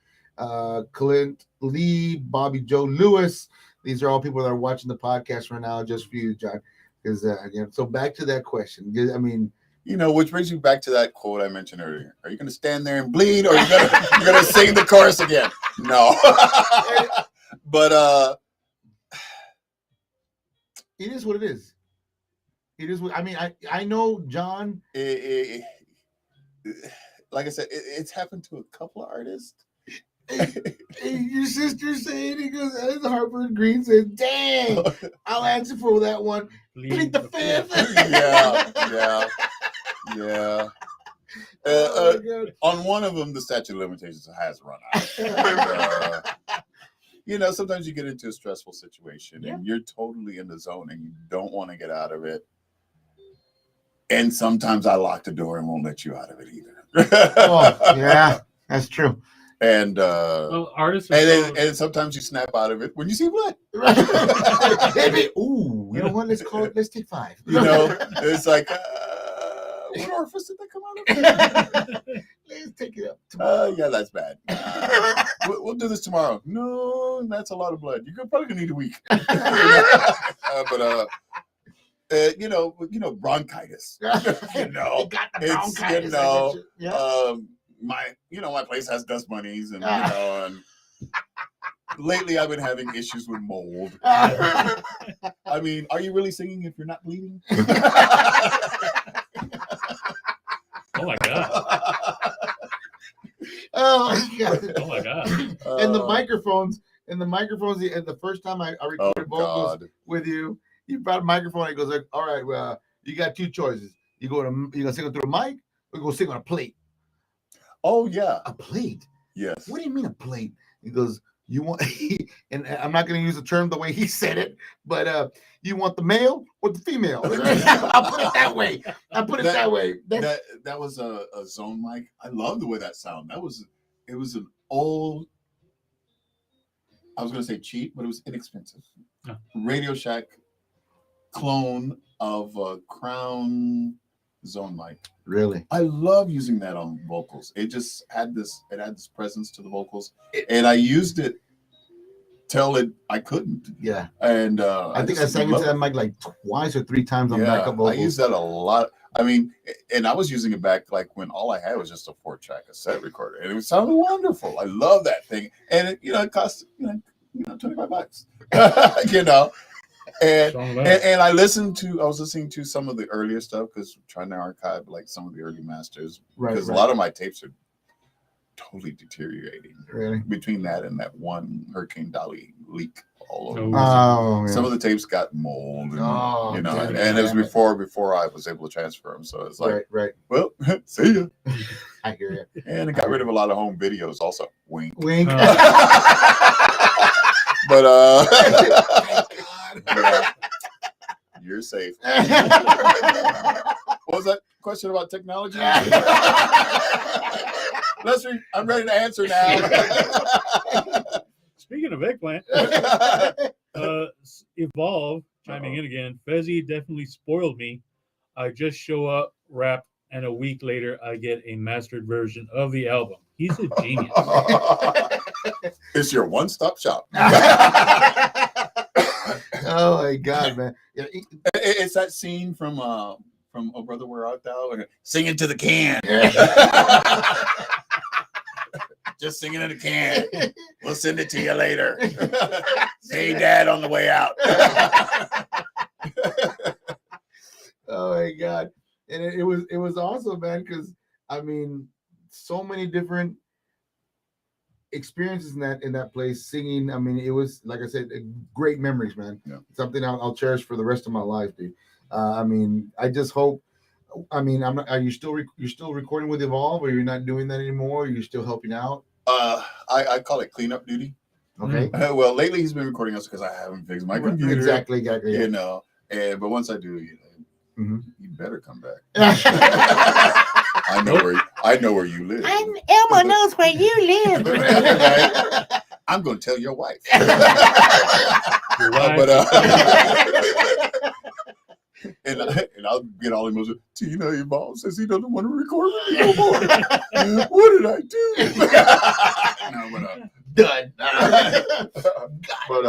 Clint Lee, Bobby Joe Lewis. These are all people that are watching the podcast right now, just for you, John. Because so back to that question. I mean, which brings you back to that quote I mentioned earlier. Are you going to stand there and bleed, or are you going to sing the chorus again? No. But it is what it is. It is what I mean. I know John. Like I said, it's happened to a couple of artists. Your sister said it goes. As Harper Green said, "Dang, I'll answer for that one." Plead the fifth. Yeah. On one of them, the statute of limitations has run out. Sometimes you get into a stressful situation and you're totally in the zone and you don't want to get out of it. And sometimes I lock the door and won't let you out of it either. Oh, yeah. That's true. And Well, artists are and sometimes you snap out of it when you see blood. Ooh, you know what? Let's take 5. You know, it's like what orifice did that come out of? Let's take it up tomorrow. Yeah, that's bad. We'll do this tomorrow. No, that's a lot of blood. You're probably gonna need a week. You know, bronchitis. You know, got the it's bronchitis. my place has dust bunnies, and and lately I've been having issues with mold. I mean, are you really singing if you're not bleeding? Oh my god! Oh my god! Oh my god! And the microphones, and the first time I recorded vocals with you, you brought a microphone. And it goes like, "All right, well, you got 2 choices. You gonna sing it through a mic, or you gonna sing on a plate." Oh yeah, a plate. Yes. What do you mean a plate? He goes, you want, and I'm not going to use the term the way he said it, but you want the male or the female? I'll put it that way. That was a zone mic. I love the way that sounded. It was an old, I was going to say cheap, but it was inexpensive. Oh. Radio Shack clone of a Crown zone mic. Really? I love using that on vocals. It just had this presence to the vocals, and I used it till I couldn't. Yeah. And I think I sang into that mic like twice or 3 times on backup vocals. I used that a lot. I mean, and I was using it back like when all I had was just a 4-track cassette recorder, and it sounded wonderful. I love that thing, and it cost $25, you know. And I was listening to some of the earlier stuff because trying to archive like some of the early masters, because a lot of my tapes are totally deteriorating. Really? Between that and that one Hurricane Dolly leak all over. Oh, some of the tapes got mold, and, and it was before I was able to transfer them. So it's like, well, see ya. I hear you. And it got rid of a lot of home videos also. Wink. Wink. But you're safe. What was that question about technology? I'm ready to answer now. Speaking of eggplant, Evolve chiming in again. Fezzi definitely spoiled me. I just show up, rap, and a week later I get a mastered version of the album. He's a genius. It's your one-stop shop. Oh my god, man! It's that scene from Oh Brother Where Art Thou? Singing to the can. Just singing in a can. We'll send it to you later. Hey, Dad, on the way out. Oh my god! And it was awesome, man, because I mean, so many different experiences in that place singing. I mean, it was, like I said, great memories, man. Yeah. Something I'll cherish for the rest of my life, dude. I mean, I just hope. I mean, I'm not. Are you still recording with Evolve, or you're not doing that anymore? Are you still helping out? I call it cleanup duty. Okay. Well, lately he's been recording us because I haven't fixed my computer. Exactly. You know, but once I do, you better come back. I know where you live. Elmo knows where you live. Right? I'm going to tell your wife. And I'll get all emotional. Tina Evolve says he doesn't want to record with me no more. What did I do? No, but done. But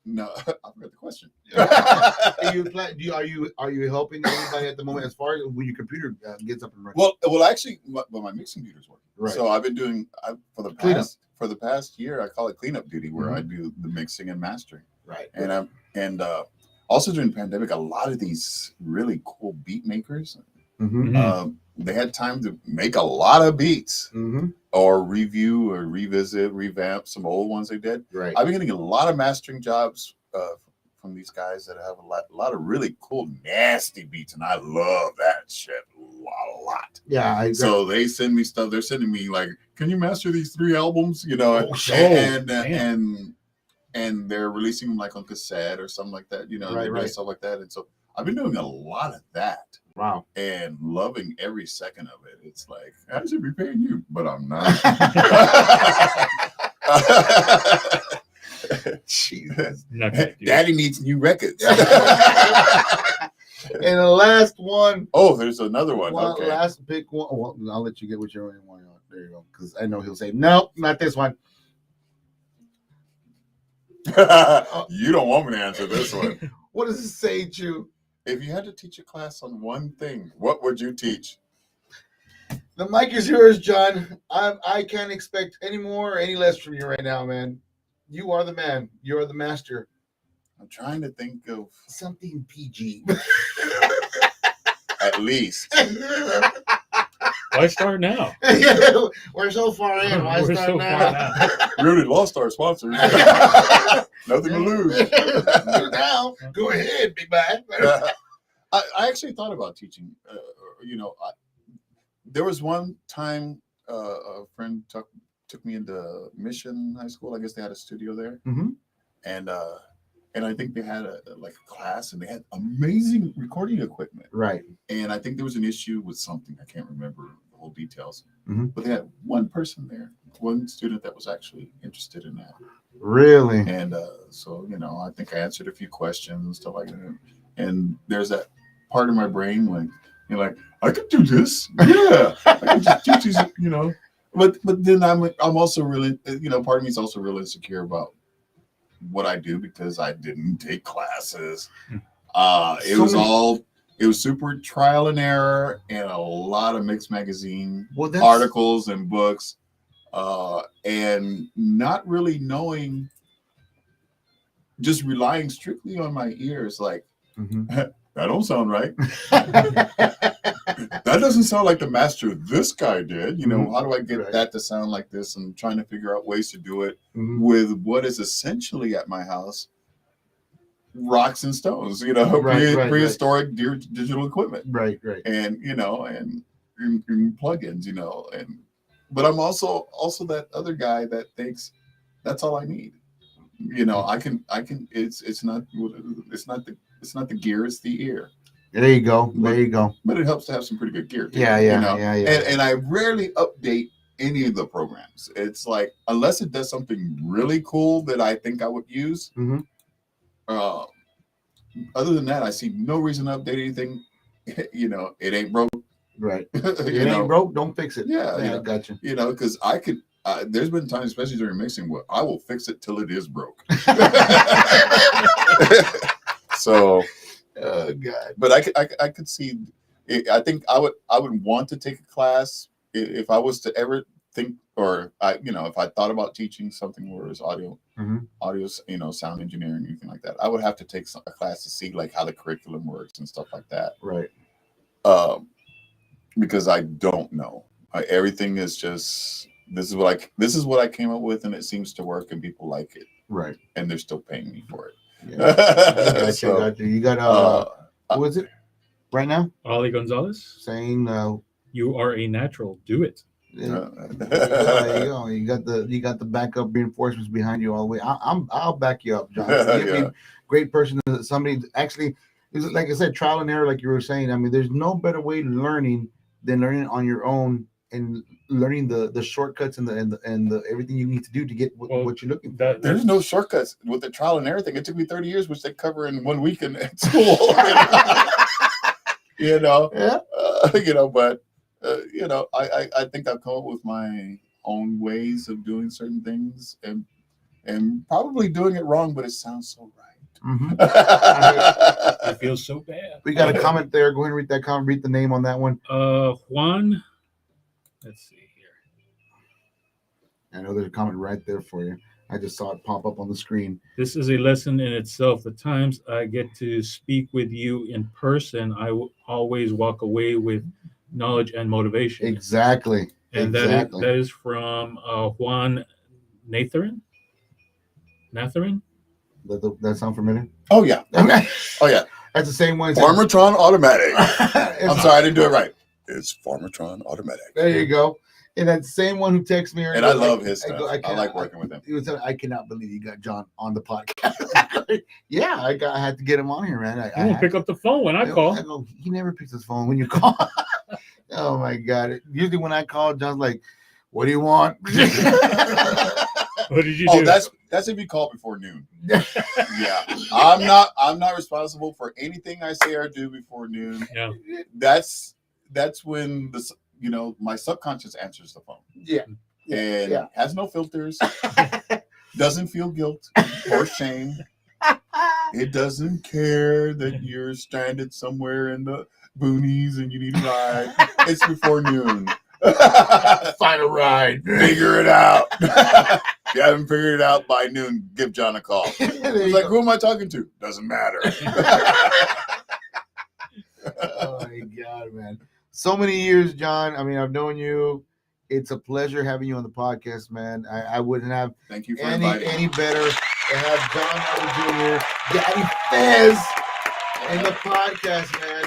no, I forgot the question. Are you helping anybody at the moment as far as when your computer gets up and running? Well, actually, my mixing computer's working. Right. So I've been doing for the past year. I call it cleanup duty, where I do the mixing and mastering. Right. And also during the pandemic, a lot of these really cool beat makers, they had time to make a lot of beats, or review or revisit, revamp some old ones they did. Right. I've been getting a lot of mastering jobs from these guys that have a lot of really cool, nasty beats, and I love that shit a lot. Yeah. So they send me stuff. They're sending me like, can you master these 3 albums? You know, and they're releasing them like on cassette or something like that. You know, stuff like that. And so I've been doing a lot of that. Wow. And loving every second of it. It's like, I should be paying you, but I'm not. Jesus. Daddy needs new records. And the last one. Oh, there's another one. Okay. Last big one. Well, I'll let you get what you're one. There you go. Because I know he'll say, nope, not this one. You don't want me to answer this one. What does it say, Chew? If you had to teach a class on one thing, what would you teach? The mic is yours, John. I can't expect any more or any less from you right now, man. You are the man. You are the master. I'm trying to think of something PG. At least. Why start now? We're so far in. Why We're start so now? far now. We already lost our sponsors. Nothing to lose. Now, go ahead, big man. I actually thought about teaching. There was one time a friend took me into Mission High School. I guess they had a studio there, and I think they had a class, and they had amazing recording equipment. Right. And I think there was an issue with something. I can't remember the whole details, but they had one person there, one student that was actually interested in that. Really? And so, I think I answered a few questions and stuff like that. And there's that part of my brain when you're like, I could do this. Yeah, I could just teach these, But then I'm also really, part of me is also really insecure about what I do because I didn't take classes. It was super trial and error and a lot of mixed magazine articles and books, and not really knowing, just relying strictly on my ears. Like, that don't sound right. That doesn't sound like the master this guy did. How do I get that to sound like this? And trying to figure out ways to do it with what is essentially at my house rocks and stones, prehistoric digital equipment. Right. And, and plugins, but I'm also that other guy that thinks that's all I need. I can, it's not the gear, it's the ear. There you go. But it helps to have some pretty good gear too, Yeah. And I rarely update any of the programs. It's like, unless it does something really cool that I think I would use. Other than that, I see no reason to update anything. It ain't broke. Right. If it ain't broke, don't fix it. Yeah, I got you. Because I could. There's been times, especially during mixing, where I will fix it till it is broke. So, God. But I could see. I think I would want to take a class if I was to ever think, or if I thought about teaching something where it's audio, sound engineering, anything like that. I would have to take a class to see like how the curriculum works and stuff like that. Right. Because I don't know. Everything is just this is what I came up with, and it seems to work, and people like it. Right. And they're still paying me for it. Yeah. Gotcha. You got who is it right now? Ollie Gonzalez saying you are a natural. Do it. There you go. You got the backup reinforcements behind you all the way. I'll back you up, John. Great person. Somebody actually, like I said, trial and error, like you were saying. I mean, there's no better way learning than learning on your own and learning the shortcuts and the everything you need to do to get what you're looking for. There's no shortcuts with the trial and error thing. It took me 30 years, which they cover in 1 week in school. But I think I've come up with my own ways of doing certain things, and probably doing it wrong, but it sounds so right. I feel so bad. We got a comment there. Go ahead and read that comment. Read the name on that one. Juan. Let's see here. I know there's a comment right there for you. I just saw it pop up on the screen. This is a lesson in itself. The times I get to speak with you in person, I always walk away with knowledge and motivation. Exactly. And that is from Juan Natharin. That sound familiar? Oh yeah. Okay. Oh yeah. That's the same one. Farmertron Automatic. I'm sorry, I didn't do it right. It's Farmertron Automatic. There you go. And that same one who texted me, and I love his stuff. I like working with him. He was telling me, I cannot believe you got John on the podcast. Yeah, I had to get him on here, man. He won't pick up the phone when I call. I go, he never picks his phone when you call. Oh my God! Usually when I call, John's like, "What do you want?" What did you do? Oh, that's if you call before noon. Yeah, I'm not responsible for anything I say or do before noon. Yeah, that's when my subconscious answers the phone. Yeah. And has no filters, doesn't feel guilt or shame. It doesn't care that you're stranded somewhere in the boonies and you need a ride. It's before noon. Find a ride. Figure it out. If you haven't figured it out by noon, give John a call. He's like, who am I talking to? Doesn't matter. Oh my God, man. So many years, John. I mean, I've known you. It's a pleasure having you on the podcast, man. I wouldn't have Thank you for any better to have John Harper Jr., Daddy Fez, in the podcast, man.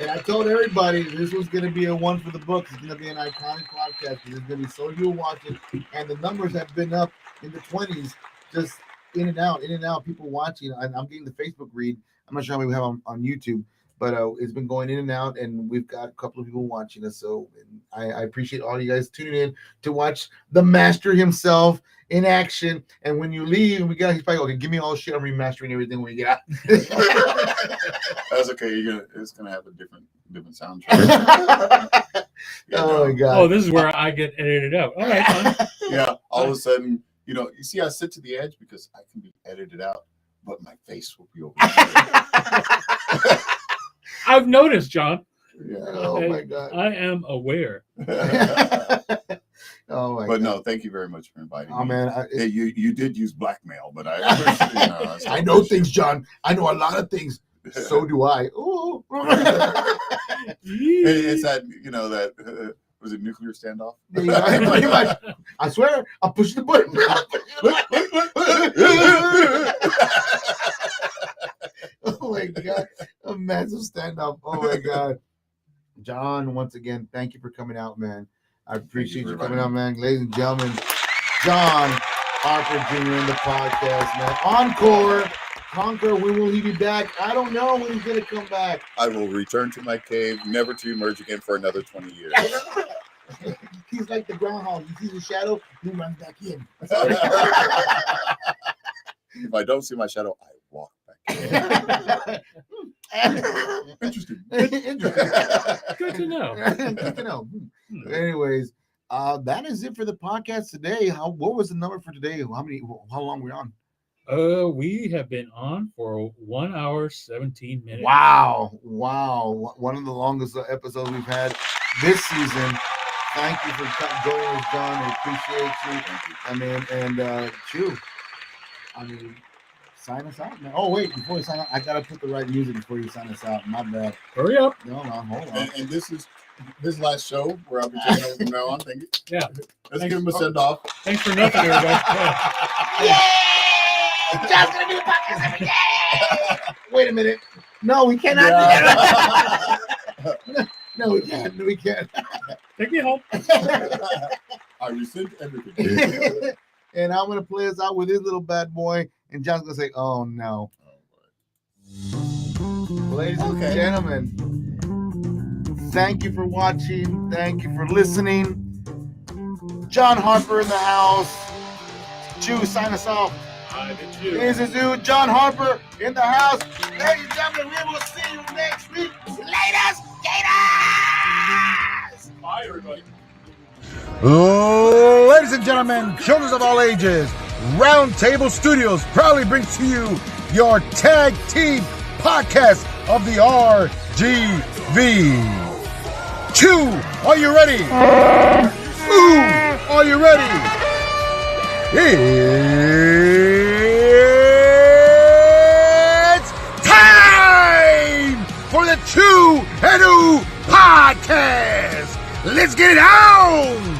And I told everybody this was going to be a one for the books. It's going to be an iconic podcast. There's going to be so many people watching, and the numbers have been up in the 20s, just in and out, people watching. I'm getting the Facebook read. I'm not sure how many we have on YouTube, but it's been going in and out, and we've got a couple of people watching us. So I appreciate all you guys tuning in to watch the master himself in action. And when you leave, he's probably okay. Give me all the shit. I'm remastering everything when we get out. That's okay. It's gonna have a different soundtrack. Oh my God. Oh, this is where I get edited out. All right, fine. Yeah. All of a sudden, you see, I sit to the edge because I can be edited out, but my face will be over there. I've noticed, John. Yeah. Oh my God. I am aware. Oh my But God. no, thank you very much for inviting me. Oh man, Hey, you did use blackmail, but I I know things, John. I know a lot of things. So do I. Ooh. It's that that was it nuclear standoff? Pretty much. I swear, I'll push the button. Oh my God, a massive standoff. Oh my God, John. Once again, thank you for coming out, man. I appreciate you coming out, man. Ladies and gentlemen, John Harper Jr. in the podcast, man. Encore. Conquer, when will he be back? I don't know when he's going to come back. I will return to my cave, never to emerge again for another 20 years. He's like the groundhog. He sees a shadow, he runs back in. If I don't see my shadow, I walk back in. Interesting. Good to know. Good to know. Anyways, that is it for the podcast today. What was the number for today? How long were we on? We have been on for 1 hour, 17 minutes. Wow. One of the longest episodes we've had this season. Thank you for joining us, John. I appreciate you. Thank you. I mean, and Chew. Sign us out, man. Oh, wait, before you sign out, I gotta put the right music before you sign us out. My bad. Hurry up. No, hold on. And this is this last show where I'll be taking over from now on. Thank you. Yeah. Let's give him a send off. Thanks for nothing, everybody. Yeah. John's gonna do the podcast every day. Wait a minute. No, we cannot do that. No, we can't. No, we can't. Take me home. I resent everything. And I'm gonna play us out with his little bad boy, and John's gonna say, "Oh no." Ladies and gentlemen, thank you for watching. Thank you for listening. John Harper in the house. Chew, sign us off. This is you, John Harper in the house. Ladies and gentlemen, we will see you next week. Laters, Gators! Bye, everybody. Ladies and gentlemen, children of all ages, Roundtable Studios proudly brings to you your tag team podcast of the RGV. Chew, are you ready? Ooh, are you ready? It's time for the Chew and Ooh podcast. Let's get it on!